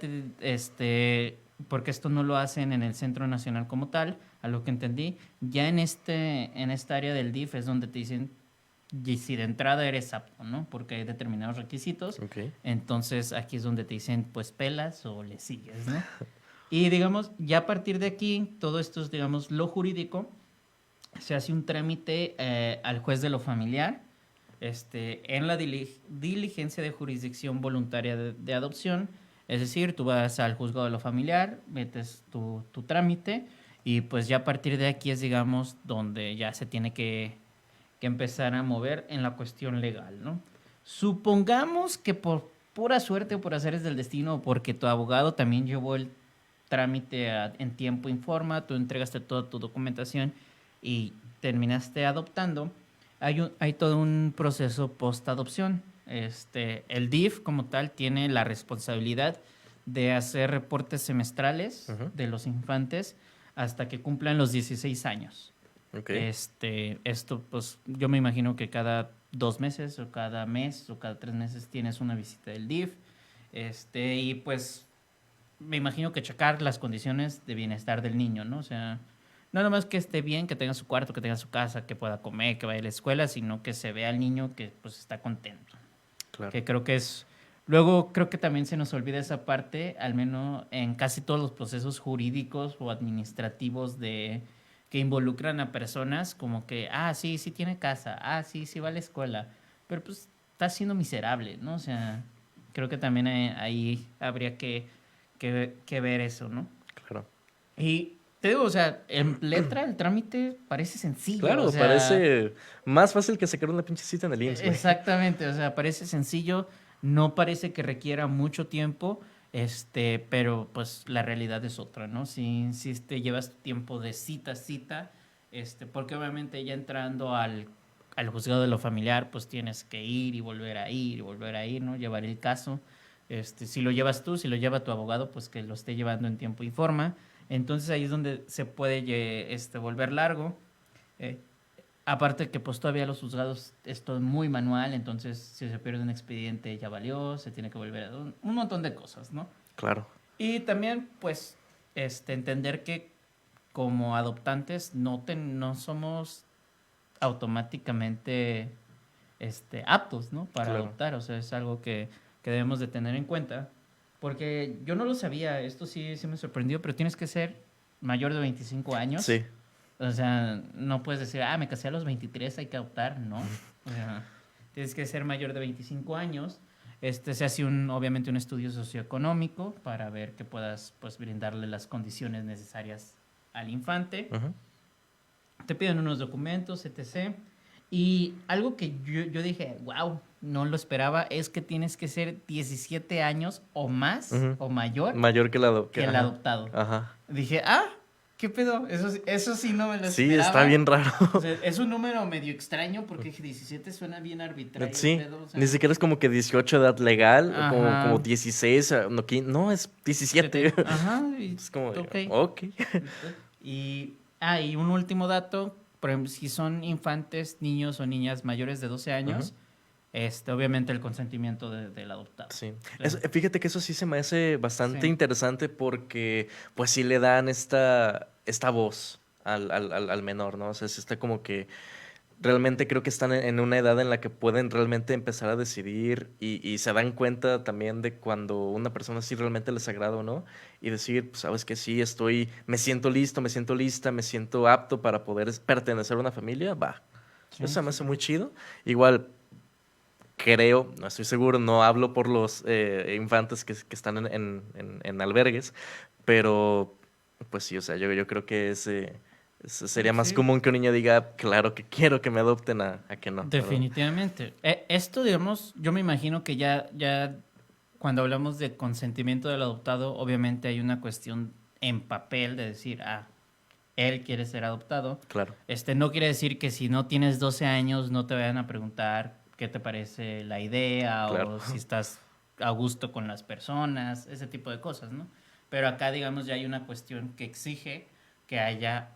S2: porque esto no lo hacen en el Centro Nacional como tal, a lo que entendí, ya en esta área del DIF es donde te dicen y si de entrada eres apto, ¿no? Porque hay determinados requisitos.
S1: Ok.
S2: Entonces aquí es donde te dicen, pues pelas o le sigues, ¿no? Y digamos, ya a partir de aquí, todo esto es, digamos, lo jurídico, se hace un trámite al juez de lo familiar, en la diligencia de jurisdicción voluntaria de adopción. Es decir, tú vas al juzgado de lo familiar, metes tu trámite y pues ya a partir de aquí es, digamos, donde ya se tiene que empezar a mover en la cuestión legal, ¿no? Supongamos que por pura suerte o por azares del destino, o porque tu abogado también llevó el trámite en tiempo informa, tú entregaste toda tu documentación y terminaste adoptando, hay todo un proceso post-adopción. El DIF como tal tiene la responsabilidad de hacer reportes semestrales
S1: Ujú.
S2: de los infantes hasta que cumplan los 16 años.
S1: Ok.
S2: Esto, pues yo me imagino que cada 2 meses o cada mes o cada 3 meses tienes una visita del DIF. Y pues me imagino que checar las condiciones de bienestar del niño, ¿no? O sea, no nomás que esté bien, que tenga su cuarto, que tenga su casa, que pueda comer, que vaya a la escuela, sino que se vea al niño que pues está contento.
S1: Claro.
S2: Que creo que es... Luego creo que también se nos olvida esa parte, al menos en casi todos los procesos jurídicos o administrativos que involucran a personas, como que, sí, sí tiene casa, sí, sí va a la escuela, pero pues está siendo miserable, ¿no? O sea, creo que también ahí habría que ver eso, ¿no?
S1: Claro.
S2: Y te digo, o sea, en letra el trámite parece sencillo, o
S1: Claro,
S2: sea...
S1: parece más fácil que sacar una pinche cita en el IMSS, güey.
S2: Exactamente, o sea, parece sencillo, no parece que requiera mucho tiempo, pero pues la realidad es otra, ¿no? Si te llevas tiempo de cita a cita, porque obviamente ya entrando al juzgado de lo familiar, pues tienes que ir y volver a ir y volver a ir, ¿no? Llevar el caso. Si lo llevas tú, si lo lleva tu abogado, pues que lo esté llevando en tiempo y forma. Entonces ahí es donde se puede volver largo. Eh, Aparte que pues todavía los juzgados es todo muy manual, entonces si se pierde un expediente ya valió, se tiene que volver a un montón de cosas, ¿no?
S1: Claro.
S2: Y también pues entender que como adoptantes no somos automáticamente aptos, ¿no? Para
S1: Claro.
S2: adoptar, o sea, es algo que debemos de tener en cuenta, porque yo no lo sabía, esto sí me sorprendió, pero tienes que ser mayor de 25 años.
S1: Sí.
S2: O sea, no puedes decir, me casé a los 23, hay que adoptar, ¿no? O sea, tienes que ser mayor de 25 años. Se hace obviamente un estudio socioeconómico para ver que puedas pues, brindarle las condiciones necesarias al infante.
S1: Uh-huh.
S2: Te piden unos documentos, etc. Y algo que yo dije, wow, no lo esperaba, es que tienes que ser 17 años o más,
S1: uh-huh,
S2: o mayor.
S1: Mayor que el
S2: adoptado.
S1: Ajá.
S2: Dije, ¿qué pedo? Eso sí no me lo esperaba.
S1: Sí, está bien raro.
S2: O sea, es un número medio extraño porque 17 suena bien arbitrario.
S1: Sí,
S2: pedo, o sea,
S1: ni siquiera es como que 18 edad legal, como 16, no, es 17.
S2: Ajá, y,
S1: es como,
S2: ok. Y un último dato, por ejemplo, si son infantes, niños o niñas mayores de 12 años, obviamente el consentimiento del adoptado.
S1: Sí. Fíjate que eso sí se me hace bastante interesante porque pues sí le dan esta voz al menor, ¿no? O sea, sí está como que realmente creo que están en una edad en la que pueden realmente empezar a decidir y se dan cuenta también de cuando una persona sí realmente les agrada o no y decir, pues sabes que sí, me siento listo, me siento lista, me siento apto para poder pertenecer a una familia, va. Sí, eso me hace muy chido. Igual, creo, no estoy seguro, no hablo por los infantes que están en albergues, pero pues sí, o sea, yo creo que sería más común que un niño diga, claro que quiero que me adopten a que no.
S2: Definitivamente. Esto, digamos, yo me imagino que ya cuando hablamos de consentimiento del adoptado, obviamente hay una cuestión en papel de decir, él quiere ser adoptado.
S1: Claro.
S2: No quiere decir que si no tienes 12 años no te vayan a preguntar qué te parece la idea, claro, o si estás a gusto con las personas, ese tipo de cosas, ¿no? Pero acá, digamos, ya hay una cuestión que exige que haya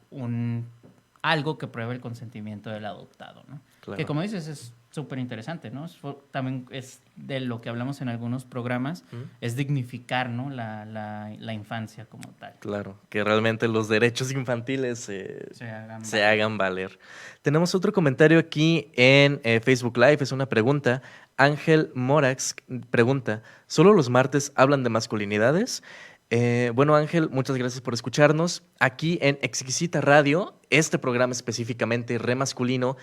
S2: algo que pruebe el consentimiento del adoptado, ¿no? Claro. Que como dices, es súper interesante, ¿no? También es de lo que hablamos en algunos programas, es dignificar, ¿no? la infancia como tal.
S1: Claro, que realmente los derechos infantiles se hagan valer. Tenemos otro comentario aquí en Facebook Live, es una pregunta. Ángel Morax pregunta, ¿solo los martes hablan de masculinidades? Bueno, Ángel, muchas gracias por escucharnos. Aquí en Exquisita Radio, este programa específicamente Remasculino,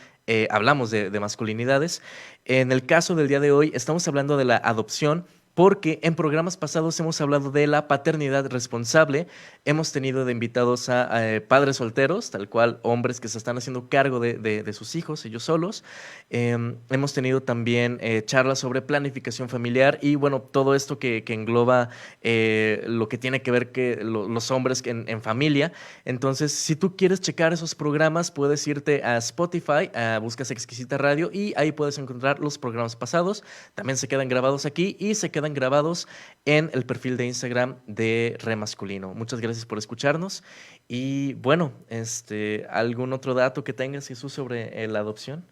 S1: hablamos de masculinidades. En el caso del día de hoy, estamos hablando de la adopción, porque en programas pasados hemos hablado de la paternidad responsable. Hemos tenido de invitados a padres solteros, tal cual hombres que se están haciendo cargo de sus hijos, ellos solos. Hemos tenido también charlas sobre planificación familiar y bueno, todo esto que engloba lo que tiene que ver los hombres en familia. Entonces, si tú quieres checar esos programas, puedes irte a Spotify, buscas Exquisita Radio y ahí puedes encontrar los programas pasados. También se quedan grabados aquí y se quedan grabados en el perfil de Instagram de Remasculino. Muchas gracias por escucharnos y bueno, ¿algún otro dato que tengas, Jesús, sobre la adopción?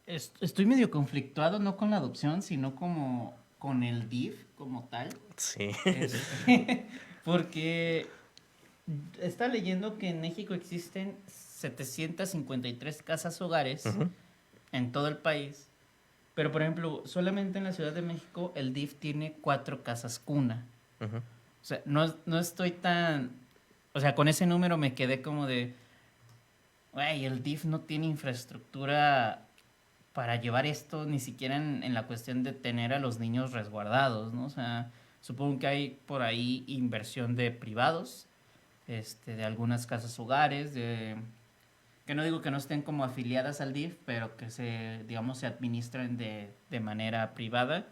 S2: Estoy medio conflictuado, no con la adopción, sino como con el DIF como tal.
S1: Sí.
S2: Porque está leyendo que en México existen 753 casas hogares en todo el país. Pero, por ejemplo, solamente en la Ciudad de México el DIF tiene 4 casas cuna. O sea, no estoy tan... O sea, con ese número me quedé como de... Güey, el DIF no tiene infraestructura para llevar esto, ni siquiera en la cuestión de tener a los niños resguardados, ¿no? O sea, supongo que hay por ahí inversión de privados, de algunas casas hogares, que no digo que no estén como afiliadas al DIF, pero que se administran de manera privada.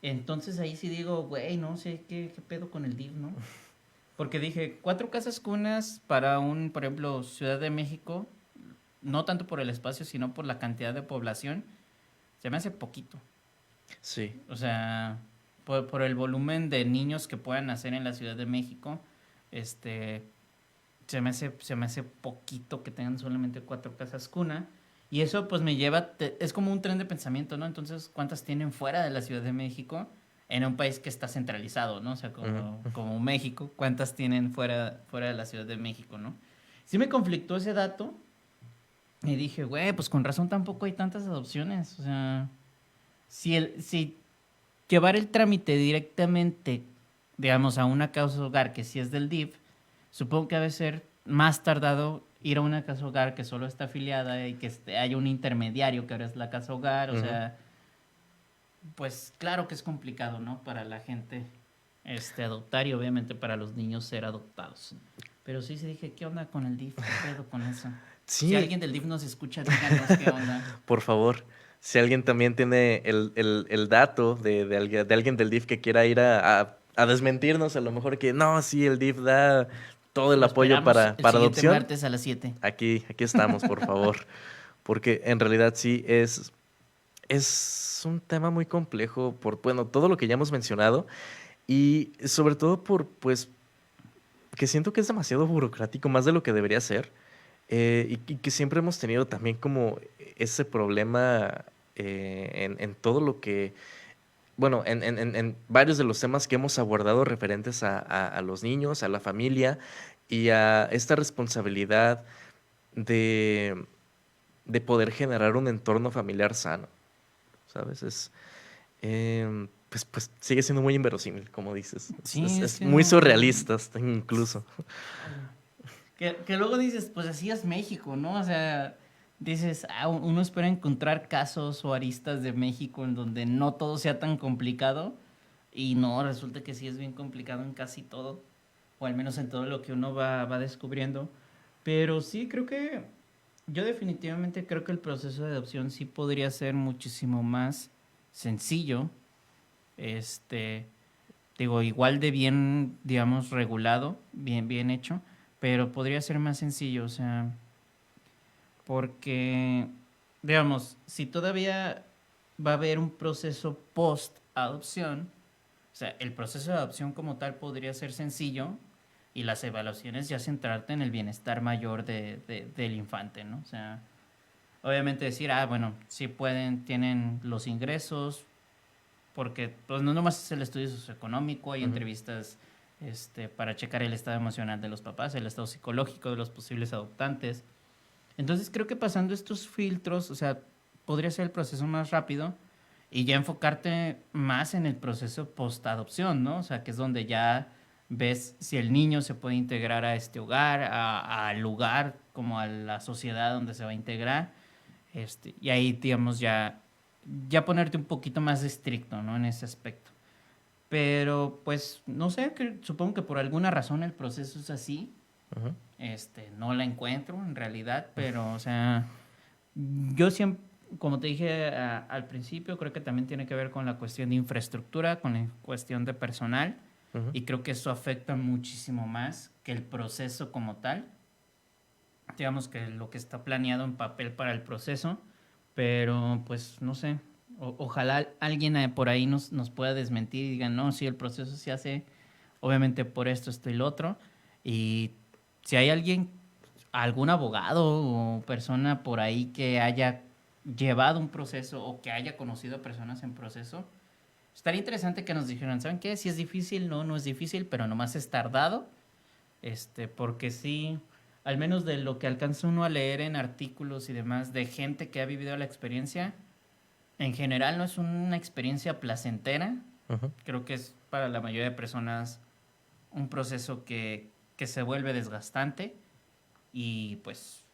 S2: Entonces ahí sí digo, güey, no sé qué pedo con el DIF, ¿no? Porque dije, 4 casas cunas para por ejemplo, Ciudad de México, no tanto por el espacio, sino por la cantidad de población, se me hace poquito.
S1: Sí.
S2: O sea, por el volumen de niños que puedan nacer en la Ciudad de México, se me hace poquito que tengan solamente 4 casas cuna. Y eso pues me lleva, es como un tren de pensamiento, ¿no? Entonces, ¿cuántas tienen fuera de la Ciudad de México en un país que está centralizado, ¿no? O sea, como México, ¿cuántas tienen fuera de la Ciudad de México, ¿no? Sí me conflictó ese dato y dije, güey, pues con razón tampoco hay tantas adopciones. O sea, si llevar el trámite directamente, digamos, a una causa hogar que sí es del DIF, supongo que debe ser más tardado ir a una casa hogar que solo está afiliada y que haya un intermediario que ahora es la casa hogar, o sea, pues claro que es complicado, ¿no? Para la gente adoptar y obviamente para los niños ser adoptados. Pero sí se dije, ¿qué onda con el DIF? ¿Qué pedo con eso? Sí. Si alguien del DIF nos escucha, díganos qué onda.
S1: Por favor, si alguien también tiene el dato de alguien del DIF que quiera ir a desmentirnos, a lo mejor que no, sí, el DIF da todo el apoyo para adopción.
S2: Martes a las 7.
S1: Aquí estamos, por favor. Porque en realidad sí es un tema muy complejo por, bueno, todo lo que ya hemos mencionado y sobre todo por, pues, que siento que es demasiado burocrático, más de lo que debería ser. Y que siempre hemos tenido también como ese problema en todo lo que, bueno, en varios de los temas que hemos abordado referentes a los niños, a la familia y a esta responsabilidad de poder generar un entorno familiar sano, ¿sabes? Pues sigue siendo muy inverosímil, como dices.
S2: Sí,
S1: es muy surrealista incluso.
S2: Que luego dices, pues así es México, ¿no? O sea, dices, uno espera encontrar casos o aristas de México en donde no todo sea tan complicado. Y no, resulta que sí es bien complicado en casi todo. O al menos en todo lo que uno va descubriendo. Pero sí, yo definitivamente creo que el proceso de adopción sí podría ser muchísimo más sencillo. Digo, igual de bien, digamos, regulado, bien hecho, pero podría ser más sencillo, o sea, porque, digamos, si todavía va a haber un proceso post-adopción, o sea, el proceso de adopción como tal podría ser sencillo y las evaluaciones ya centrarte en el bienestar mayor del infante, ¿no? O sea, obviamente decir, bueno, sí pueden, tienen los ingresos, porque pues no nomás es el estudio socioeconómico, hay entrevistas para checar el estado emocional de los papás, el estado psicológico de los posibles adoptantes. Entonces creo que pasando estos filtros, o sea, podría ser el proceso más rápido y ya enfocarte más en el proceso post-adopción, ¿no? O sea, que es donde ya ves si el niño se puede integrar a este hogar, al lugar, como a la sociedad donde se va a integrar. Y ahí, digamos, ya ponerte un poquito más estricto, ¿no? En ese aspecto. Pero, pues, no sé, supongo que por alguna razón el proceso es así. No la encuentro en realidad, pero, o sea, yo siempre, como te dije al principio, creo que también tiene que ver con la cuestión de infraestructura, con la cuestión de personal, y creo que eso afecta muchísimo más que el proceso como tal. Digamos que lo que está planeado en papel para el proceso, pero pues no sé, ojalá alguien por ahí nos pueda desmentir y diga, no, sí, el proceso se hace obviamente por esto y lo otro, y si hay algún abogado o persona por ahí que haya llevado un proceso o que haya conocido a personas en proceso, estaría interesante que nos dijeran, ¿saben qué? Si es difícil, no es difícil, pero nomás es tardado, porque sí, al menos de lo que alcanza uno a leer en artículos y demás de gente que ha vivido la experiencia, en general no es una experiencia placentera. Creo que es para la mayoría de personas un proceso que se vuelve desgastante y pues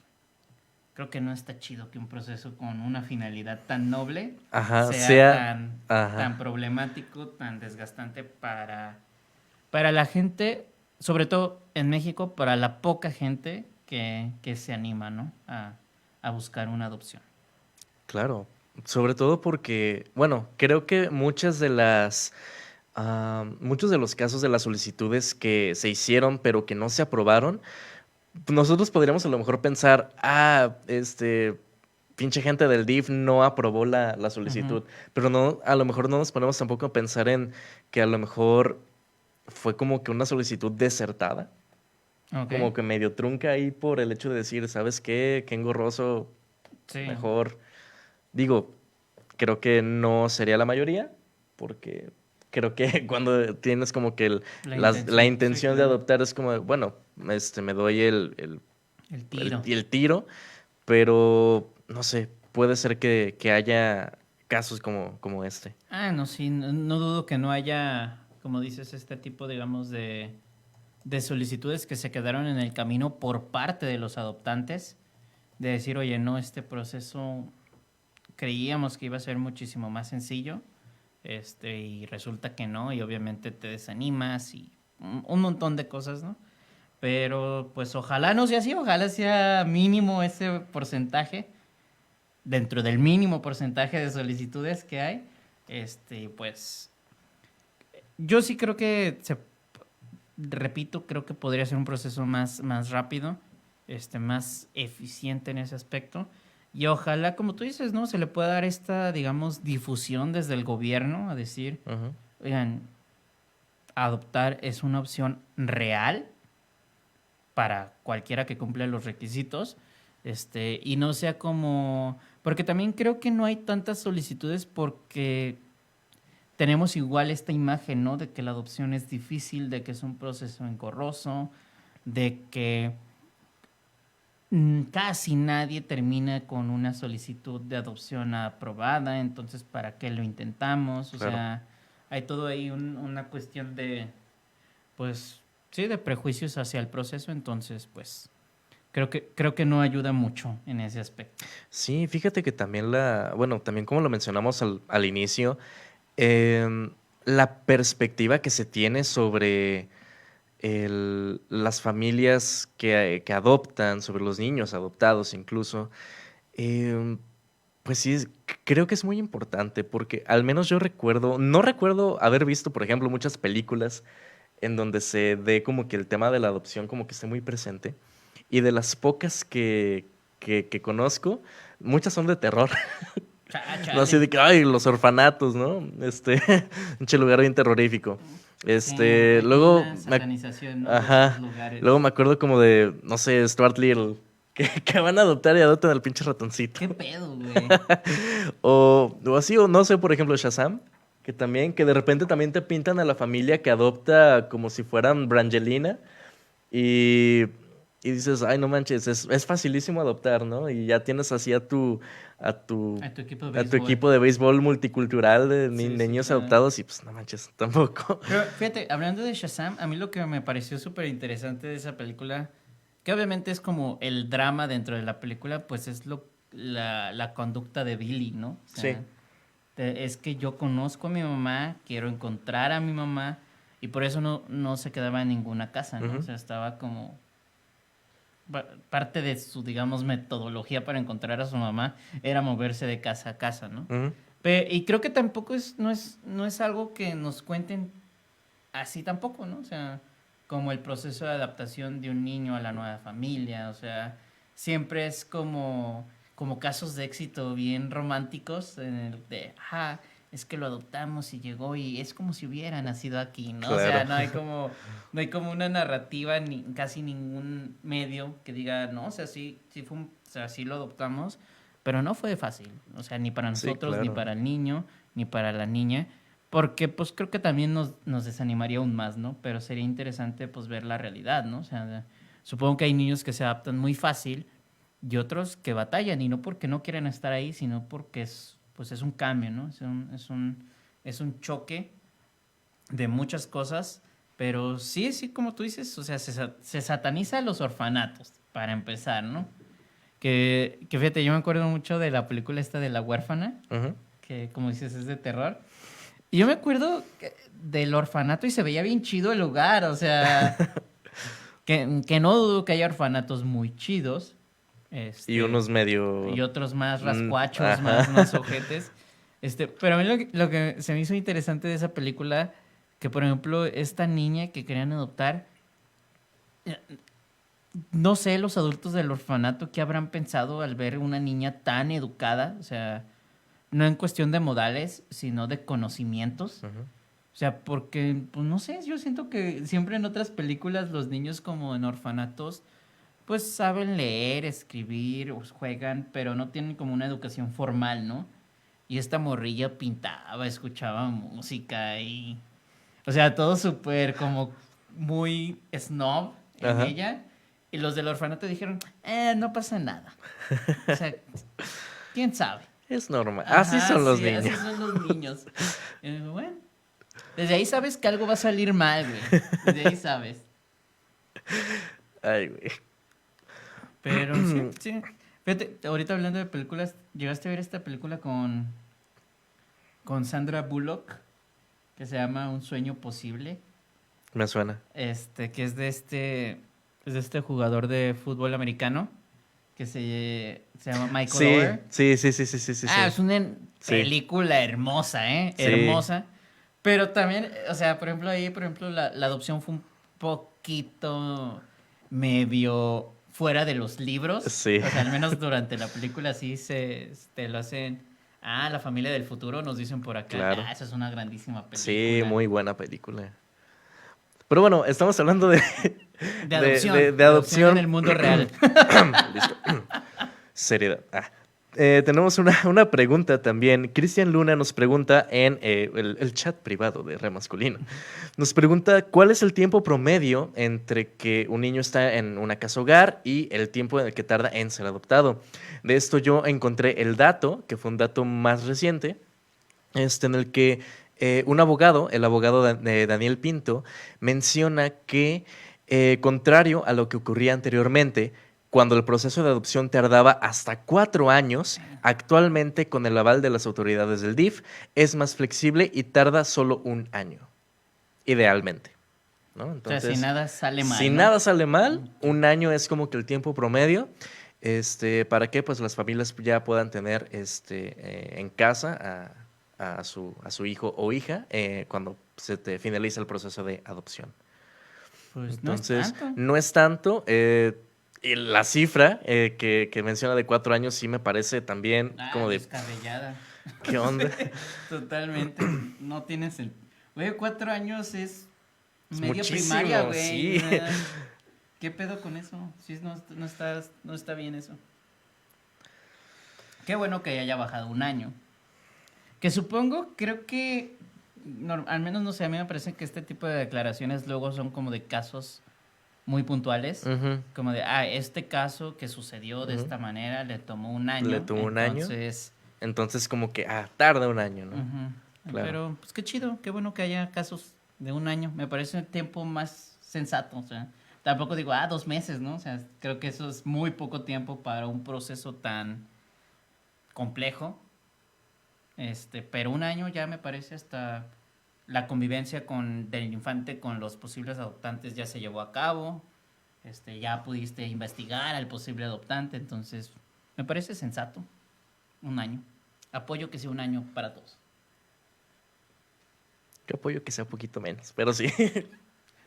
S2: creo que no está chido que un proceso con una finalidad tan noble sea tan problemático, tan desgastante para la gente, sobre todo en México, para la poca gente que se anima, ¿no? a buscar una adopción.
S1: Claro, sobre todo porque, bueno, creo que muchos de los casos de las solicitudes que se hicieron pero que no se aprobaron, nosotros podríamos a lo mejor pensar, pinche gente del DIF no aprobó la solicitud, pero no, a lo mejor no nos ponemos tampoco a pensar en que a lo mejor fue como que una solicitud desertada. Okay. Como que medio trunca ahí por el hecho de decir, ¿sabes qué? Qué engorroso. Sí. Mejor. Digo, creo que no sería la mayoría, porque creo que cuando tienes como que la intención de adoptar es como, bueno, me doy el tiro. El tiro, pero no sé, puede ser que haya casos como este.
S2: No, sí, no dudo que no haya, como dices, este tipo, digamos, de de solicitudes que se quedaron en el camino por parte de los adoptantes, de decir, oye, no, este proceso creíamos que iba a ser muchísimo más sencillo, y resulta que no, y obviamente te desanimas y un montón de cosas, ¿no? Pero pues ojalá no sea así, ojalá sea mínimo ese porcentaje, dentro del mínimo porcentaje de solicitudes que hay, pues yo sí creo que repito, creo que podría ser un proceso más rápido, más eficiente en ese aspecto. Y ojalá, como tú dices, ¿no? Se le pueda dar esta, digamos, difusión desde el gobierno a decir, oigan, adoptar es una opción real para cualquiera que cumpla los requisitos, y no sea como... Porque también creo que no hay tantas solicitudes porque tenemos igual esta imagen, ¿no? De que la adopción es difícil, de que es un proceso engorroso, de que casi nadie termina con una solicitud de adopción aprobada, entonces ¿para qué lo intentamos? O sea, hay todo ahí una cuestión de, pues, sí, de prejuicios hacia el proceso, entonces, pues, creo que no ayuda mucho en ese aspecto.
S1: Sí, fíjate que también también como lo mencionamos al inicio, la perspectiva que se tiene sobre las familias que adoptan, sobre los niños adoptados incluso, pues sí, creo que es muy importante porque al menos yo no recuerdo haber visto, por ejemplo, muchas películas en donde se dé como que el tema de la adopción como que esté muy presente. Y de las pocas que conozco, muchas son de terror. No, así de que, ay, los orfanatos, ¿no? Un lugar bien terrorífico. Luego...
S2: satanización, ¿no?
S1: Ajá. Luego me acuerdo como de, no sé, Stuart Little, que van a adoptar y adoptan al pinche ratoncito.
S2: ¿Qué pedo, güey?
S1: o así, o no sé, por ejemplo, Shazam, que de repente también te pintan a la familia que adopta como si fueran Brangelina. Y dices, ay, no manches, es facilísimo adoptar, ¿no? Y ya tienes así a tu equipo de béisbol multicultural de niños adoptados y pues no manches, tampoco.
S2: Pero fíjate, hablando de Shazam, a mí lo que me pareció súper interesante de esa película, que obviamente es como el drama dentro de la película, pues es la conducta de Billy, ¿no? O sea,
S1: sí.
S2: Es que yo conozco a mi mamá, quiero encontrar a mi mamá y por eso no se quedaba en ninguna casa, ¿no? O sea, estaba como... Parte de su, digamos, metodología para encontrar a su mamá era moverse de casa a casa, ¿no? Y creo que tampoco no es algo que nos cuenten así tampoco, ¿no? O sea, como el proceso de adaptación de un niño a la nueva familia, o sea, siempre es como casos de éxito bien románticos en el de, es que lo adoptamos y llegó y es como si hubiera nacido aquí, ¿no? Claro. O sea, no hay como una narrativa ni casi ningún medio que diga, no, o sea, sí lo adoptamos, pero no fue fácil, o sea, ni para nosotros, ni para el niño, ni para la niña, porque pues creo que también nos desanimaría aún más, ¿no? Pero sería interesante pues ver la realidad, ¿no? O sea, supongo que hay niños que se adaptan muy fácil y otros que batallan, y no porque no quieran estar ahí, sino porque es un cambio, ¿no? Es un choque de muchas cosas, pero sí, como tú dices, o sea, se sataniza los orfanatos, para empezar, ¿no? Que fíjate, yo me acuerdo mucho de la película esta de La Huérfana, que como dices es de terror, y yo me acuerdo del orfanato y se veía bien chido el lugar, o sea, que no dudo que haya orfanatos muy chidos,
S1: y unos medio...
S2: Y otros más rascuachos, más ojetes. Pero a mí lo que se me hizo interesante de esa película, que por ejemplo, esta niña que querían adoptar, no sé, los adultos del orfanato qué habrán pensado al ver una niña tan educada, o sea, no en cuestión de modales, sino de conocimientos. O sea, porque, pues no sé, yo siento que siempre en otras películas los niños como en orfanatos pues saben leer, escribir, juegan, pero no tienen como una educación formal, ¿no? Y esta morrilla pintaba, escuchaba música y... O sea, todo súper como muy snob en ella. Y los del orfanato dijeron, no pasa nada. O sea, ¿quién sabe?
S1: Es normal. Así son los niños.
S2: Así son los niños. Y bueno, desde ahí sabes que algo va a salir mal, güey. Desde ahí sabes.
S1: Ay, güey.
S2: Pero sí, sí. Fíjate, ahorita hablando de películas, ¿llegaste a ver esta película con Sandra Bullock que se llama Un sueño posible?
S1: Me suena.
S2: Que es de este jugador de fútbol americano que se llama Michael Oher.
S1: Sí.
S2: Es una película hermosa, ¿eh?
S1: Sí.
S2: Hermosa. Pero también, o sea, por ejemplo, la adopción fue un poquito medio fuera de los libros.
S1: Sí.
S2: O sea, al menos durante la película sí lo hacen. La familia del futuro, nos dicen por acá.
S1: Claro.
S2: Esa es una grandísima película.
S1: Sí, muy buena película. Pero bueno, estamos hablando de
S2: adopción.
S1: De adopción
S2: en el mundo real.
S1: Listo. Seriedad. Tenemos una pregunta también. Cristian Luna nos pregunta en el chat privado de Re Masculino. Nos pregunta cuál es el tiempo promedio entre que un niño está en una casa hogar y el tiempo en el que tarda en ser adoptado. De esto yo encontré el dato, que fue un dato más reciente, en el que un abogado, el abogado de Daniel Pinto, menciona que, contrario a lo que ocurría anteriormente, cuando el proceso de adopción tardaba hasta 4 años, actualmente con el aval de las autoridades del DIF es más flexible y tarda solo 1 año, idealmente, ¿no? Entonces,
S2: o sea, si nada sale mal.
S1: Si nada sale mal, 1 año es como que el tiempo promedio, para que pues las familias ya puedan tener en casa a su hijo o hija cuando se te finaliza el proceso de adopción.
S2: Pues
S1: entonces, no es tanto. Y la cifra que menciona de 4 años sí me parece también como de...
S2: descabellada.
S1: ¿Qué onda?
S2: Totalmente. No tienes el... Güey, 4 años es media
S1: muchísimo,
S2: primaria, güey.
S1: Sí.
S2: ¿Qué pedo con eso? Sí, no está bien eso. Qué bueno que haya bajado 1 año. Que supongo, creo que... al menos, no sé, a mí me parece que este tipo de declaraciones luego son como de casos muy puntuales, como de, este caso que sucedió de esta manera le tomó 1 año.
S1: Le tomó 1 año. Entonces como que, tarda 1 año, ¿no?
S2: Claro. Pero, pues qué chido, qué bueno que haya casos de 1 año. Me parece un tiempo más sensato, o sea, tampoco digo, 2 meses, ¿no? O sea, creo que eso es muy poco tiempo para un proceso tan complejo. Pero 1 año ya me parece hasta... La convivencia del infante con los posibles adoptantes ya se llevó a cabo. Ya pudiste investigar al posible adoptante. Entonces, me parece sensato. 1 año. Apoyo que sea 1 año para todos.
S1: Yo apoyo que sea un poquito menos, pero sí.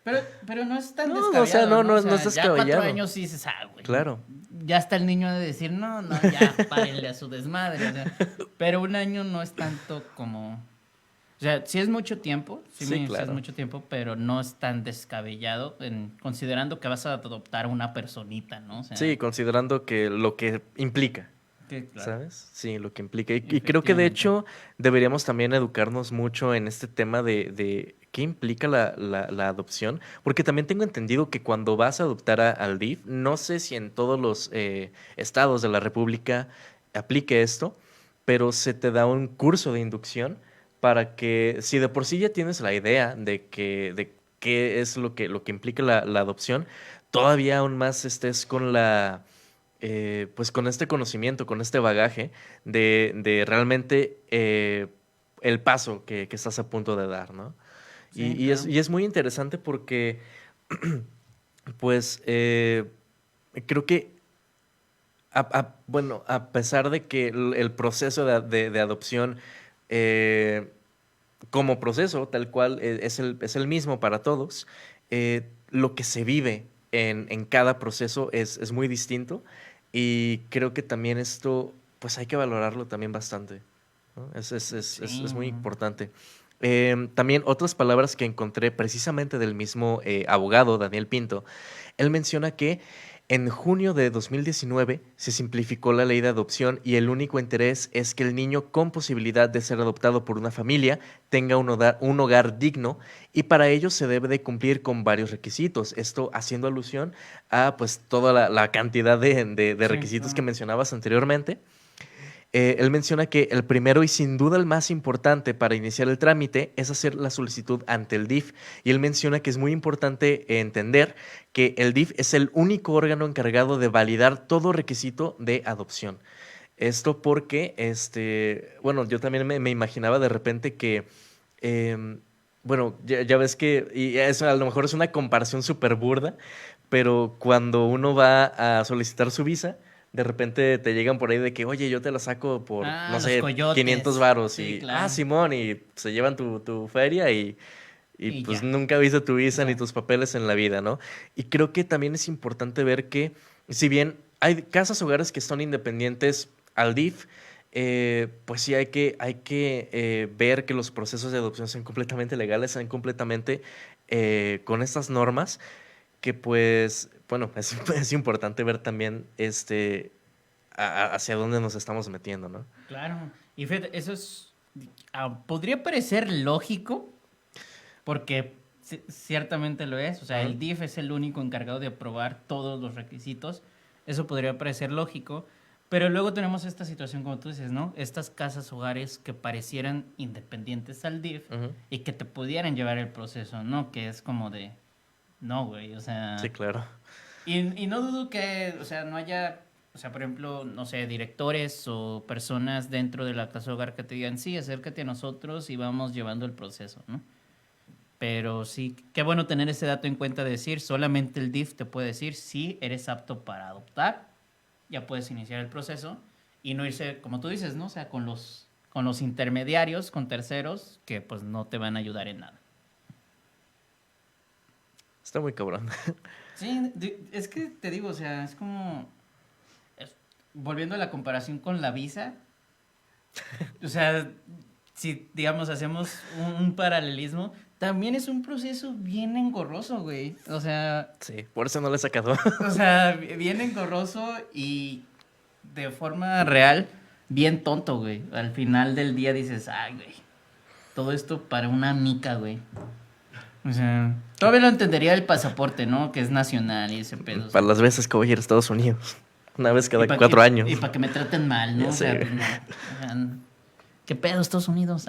S2: Pero no es tan descabellado.
S1: No es descabellado.
S2: Ya 4 años sí dices, güey.
S1: Claro.
S2: Ya está el niño de decir, no, ya párenle a su desmadre. O sea, pero 1 año no es tanto como... O sea, sí es mucho tiempo, sí, claro. Sí es mucho tiempo, pero no es tan descabellado considerando que vas a adoptar a una personita, ¿no? O sea,
S1: sí, considerando que lo que implica,
S2: claro.
S1: ¿sabes? Sí, lo que implica. Y creo que de hecho deberíamos también educarnos mucho en este tema de qué implica la adopción, porque también tengo entendido que cuando vas a adoptar al DIF, no sé si en todos los estados de la República aplique esto, pero se te da un curso de inducción para que, si de por sí ya tienes la idea de qué es lo que implica la adopción, todavía aún más estés con pues con este conocimiento, con este bagaje de realmente el paso que estás a punto de dar, ¿no? Sí, claro. Y es muy interesante porque, pues, creo que a pesar de que el proceso de adopción como proceso, tal cual, es el mismo para todos, lo que se vive en cada proceso es muy distinto y creo que también esto, pues hay que valorarlo también bastante, ¿no? Es muy importante. También otras palabras que encontré precisamente del mismo abogado, Daniel Pinto, él menciona que en junio de 2019 se simplificó la ley de adopción y el único interés es que el niño con posibilidad de ser adoptado por una familia tenga un hogar digno y para ello se debe de cumplir con varios requisitos. Esto haciendo alusión a pues toda la cantidad de requisitos que mencionabas anteriormente. él menciona que el primero y sin duda el más importante para iniciar el trámite es hacer la solicitud ante el DIF. Y él menciona que es muy importante entender que el DIF es el único órgano encargado de validar todo requisito de adopción. Esto porque, bueno, yo también me imaginaba de repente que, bueno, ya ves que, y eso a lo mejor es una comparación súper burda, pero cuando uno va a solicitar su visa, de repente te llegan por ahí de que, oye, yo te la saco por, no
S2: los
S1: sé,
S2: coyotes.
S1: 500 varos
S2: Sí,
S1: y,
S2: claro.
S1: Simón, y se llevan tu feria y pues
S2: ya.
S1: nunca viste tu visa
S2: Ya.
S1: ni tus papeles en la vida, ¿no? Y creo que también es importante ver que, si bien hay casas hogares que son independientes al DIF, pues sí hay que ver que los procesos de adopción sean completamente legales, sean completamente con estas normas, que pues, bueno, es importante ver también hacia dónde nos estamos metiendo, ¿no?
S2: Claro. Y fíjate, eso es... podría parecer lógico, porque ciertamente lo es. O sea, el DIF es el único encargado de aprobar todos los requisitos. Eso podría parecer lógico. Pero luego tenemos esta situación, como tú dices, ¿no? Estas casas hogares que parecieran independientes al DIF y que te pudieran llevar el proceso, ¿no? Que es como de... No, güey, o sea...
S1: Sí, claro.
S2: Y no dudo que, o sea, no haya... O sea, por ejemplo, no sé, directores o personas dentro de la casa hogar que te digan, sí, acércate a nosotros y vamos llevando el proceso, ¿no? Pero sí, qué bueno tener ese dato en cuenta de decir, solamente el DIF te puede decir si eres apto para adoptar, ya puedes iniciar el proceso y no irse, como tú dices, ¿no? O sea, con los intermediarios, con terceros, que pues no te van a ayudar en nada.
S1: Está muy cabrón.
S2: Sí, es que te digo, o sea, es como... volviendo a la comparación con la visa, o sea, si, digamos, hacemos un paralelismo, también es un proceso bien engorroso, güey. O sea...
S1: Sí, por eso no le he sacado.
S2: O sea, bien engorroso y de forma real, bien tonto, güey. Al final del día dices, ay, güey, todo esto para una mica, güey. O sea, todavía lo entendería el pasaporte, ¿no? Que es nacional y ese pedo.
S1: Para las veces que voy a ir a Estados Unidos. Una vez cada 4 años.
S2: Y para que me traten mal, ¿no?
S1: Ya
S2: O sea,
S1: sé.
S2: pues, no. O sea, ¿qué pedo Estados Unidos?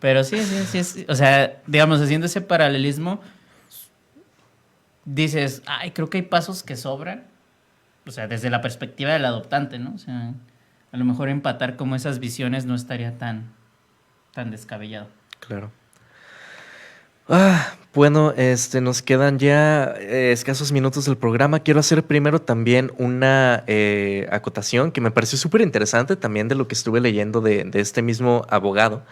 S2: Pero sí, o sea, digamos, haciendo ese paralelismo, dices, ay, creo que hay pasos que sobran. O sea, desde la perspectiva del adoptante, ¿no? O sea, a lo mejor empatar como esas visiones no estaría tan descabellado.
S1: Claro. Bueno, nos quedan ya escasos minutos del programa. Quiero hacer primero también una acotación que me pareció súper interesante también de lo que estuve leyendo de este mismo abogado.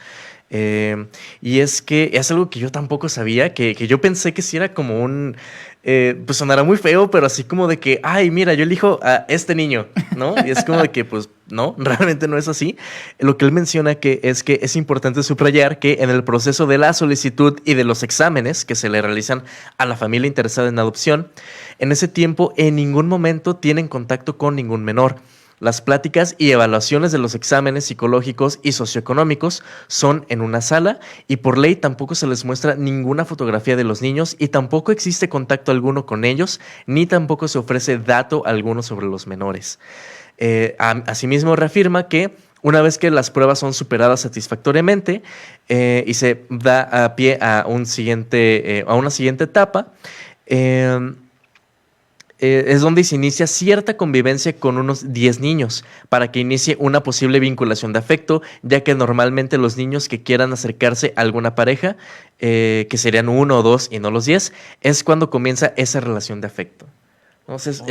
S1: Y es que es algo que yo tampoco sabía, que yo pensé que sí era como un... pues sonará muy feo, pero así como de que, ay, mira, yo elijo a este niño, ¿no? Y es como de que, pues, no, realmente no es así. Lo que él menciona que es importante subrayar que en el proceso de la solicitud y de los exámenes que se le realizan a la familia interesada en adopción, en ese tiempo en ningún momento tienen contacto con ningún menor. Las pláticas y evaluaciones de los exámenes psicológicos y socioeconómicos son en una sala y por ley tampoco se les muestra ninguna fotografía de los niños y tampoco existe contacto alguno con ellos, ni tampoco se ofrece dato alguno sobre los menores. Asimismo, reafirma que una vez que las pruebas son superadas satisfactoriamente y se da a pie a una siguiente etapa, es donde se inicia cierta convivencia con unos 10 niños para que inicie una posible vinculación de afecto, ya que normalmente los niños que quieran acercarse a alguna pareja, que serían 1 o 2 y no los 10, es cuando comienza esa relación de afecto. Entonces,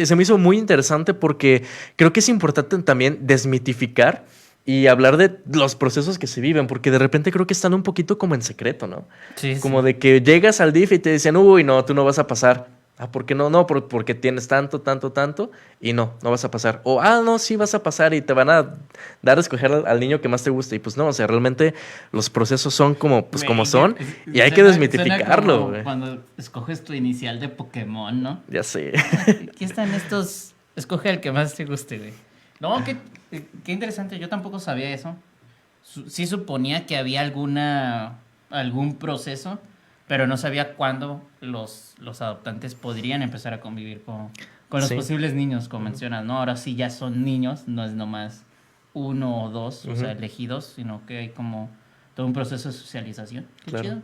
S1: se me hizo muy interesante porque creo que es importante también desmitificar y hablar de los procesos que se viven, porque de repente creo que están un poquito como en secreto, ¿no?
S2: Sí,
S1: como
S2: sí.
S1: de que llegas al DIF y te dicen, uy, no, tú no vas a pasar. ¿Por qué no? No, porque tienes tanto y no vas a pasar. O, no, sí vas a pasar y te van a dar a escoger al niño que más te guste. Y pues no, o sea, realmente los procesos son como, pues, como son y hay que desmitificarlo, güey.
S2: Cuando escoges tu inicial de Pokémon, ¿no?
S1: Ya sé.
S2: Aquí están estos, escoge el que más te guste, güey. No, qué interesante, yo tampoco sabía eso. Sí suponía que había algún proceso, pero no sabía cuándo los adoptantes podrían empezar a convivir con los posibles niños, como mencionas, ¿no? Ahora sí ya son niños, no es nomás uno o dos, o sea, elegidos, sino que hay como todo un proceso de socialización. Qué chido.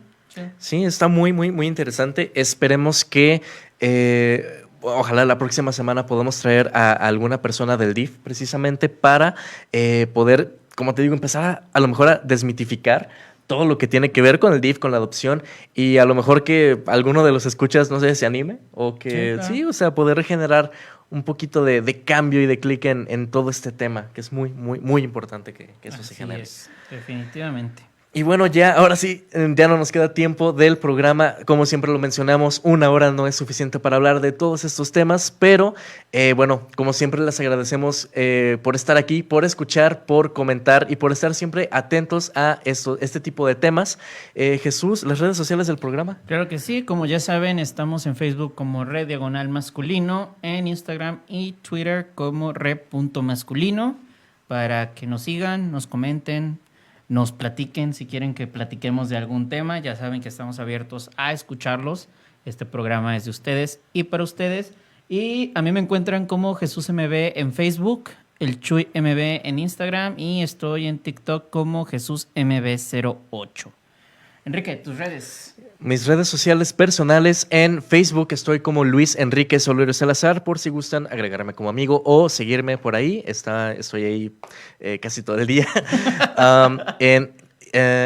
S1: Sí, está muy, muy, muy interesante. Esperemos que ojalá la próxima semana podamos traer a alguna persona del DIF precisamente para poder, como te digo, empezar a lo mejor a desmitificar todo lo que tiene que ver con el DIF, con la adopción, y a lo mejor que alguno de los escuchas, no sé, se anime o que sí, o sea, poder generar un poquito de cambio y de clic en todo este tema, que es muy, muy, muy importante que eso se genere.
S2: Es, definitivamente.
S1: Y bueno, ya, ahora sí, ya no nos queda tiempo del programa. Como siempre lo mencionamos, 1 hora no es suficiente para hablar de todos estos temas, pero bueno, como siempre les agradecemos por estar aquí, por escuchar, por comentar y por estar siempre atentos a este tipo de temas. Jesús, las redes sociales del programa.
S2: Claro que sí, como ya saben, estamos en Facebook como Red Diagonal Masculino, en Instagram y Twitter como Red.masculino, para que nos sigan, nos comenten, nos platiquen si quieren que platiquemos de algún tema. Ya saben que estamos abiertos a escucharlos. Este programa es de ustedes y para ustedes. Y a mí me encuentran como Jesús MB en Facebook, el Chuy MB en Instagram y estoy en TikTok como Jesús MB08. Enrique, tus redes.
S1: Mis redes sociales personales: en Facebook estoy como Luis Enrique Solorio Salazar, por si gustan agregarme como amigo o seguirme por ahí. Estoy ahí casi todo el día. En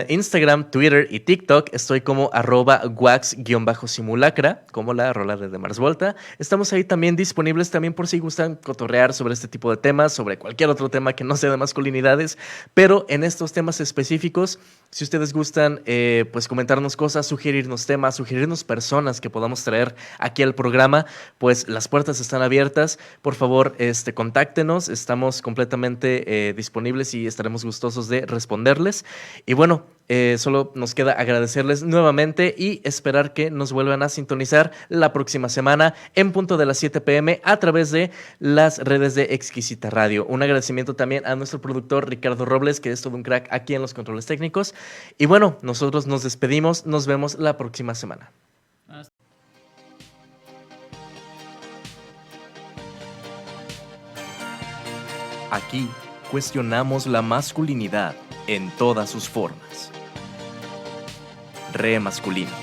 S1: Instagram, Twitter y TikTok estoy como @wax_simulacra, como la rola de Mars Volta. Estamos ahí también disponibles también por si gustan cotorrear sobre este tipo de temas, sobre cualquier otro tema que no sea de masculinidades, pero en estos temas específicos, si ustedes gustan pues comentarnos cosas, sugerirnos temas, sugerirnos personas que podamos traer aquí al programa, pues las puertas están abiertas. Por favor, contáctenos, estamos completamente disponibles y estaremos gustosos de responderles. Y bueno, solo nos queda agradecerles nuevamente y esperar que nos vuelvan a sintonizar la próxima semana en punto de las 7 p.m. a través de las redes de Exquisita Radio. Un agradecimiento también a nuestro productor Ricardo Robles, que es todo un crack aquí en los controles técnicos. Y bueno, nosotros nos despedimos, nos vemos la próxima semana. Aquí cuestionamos la masculinidad en todas sus formas. Re masculino.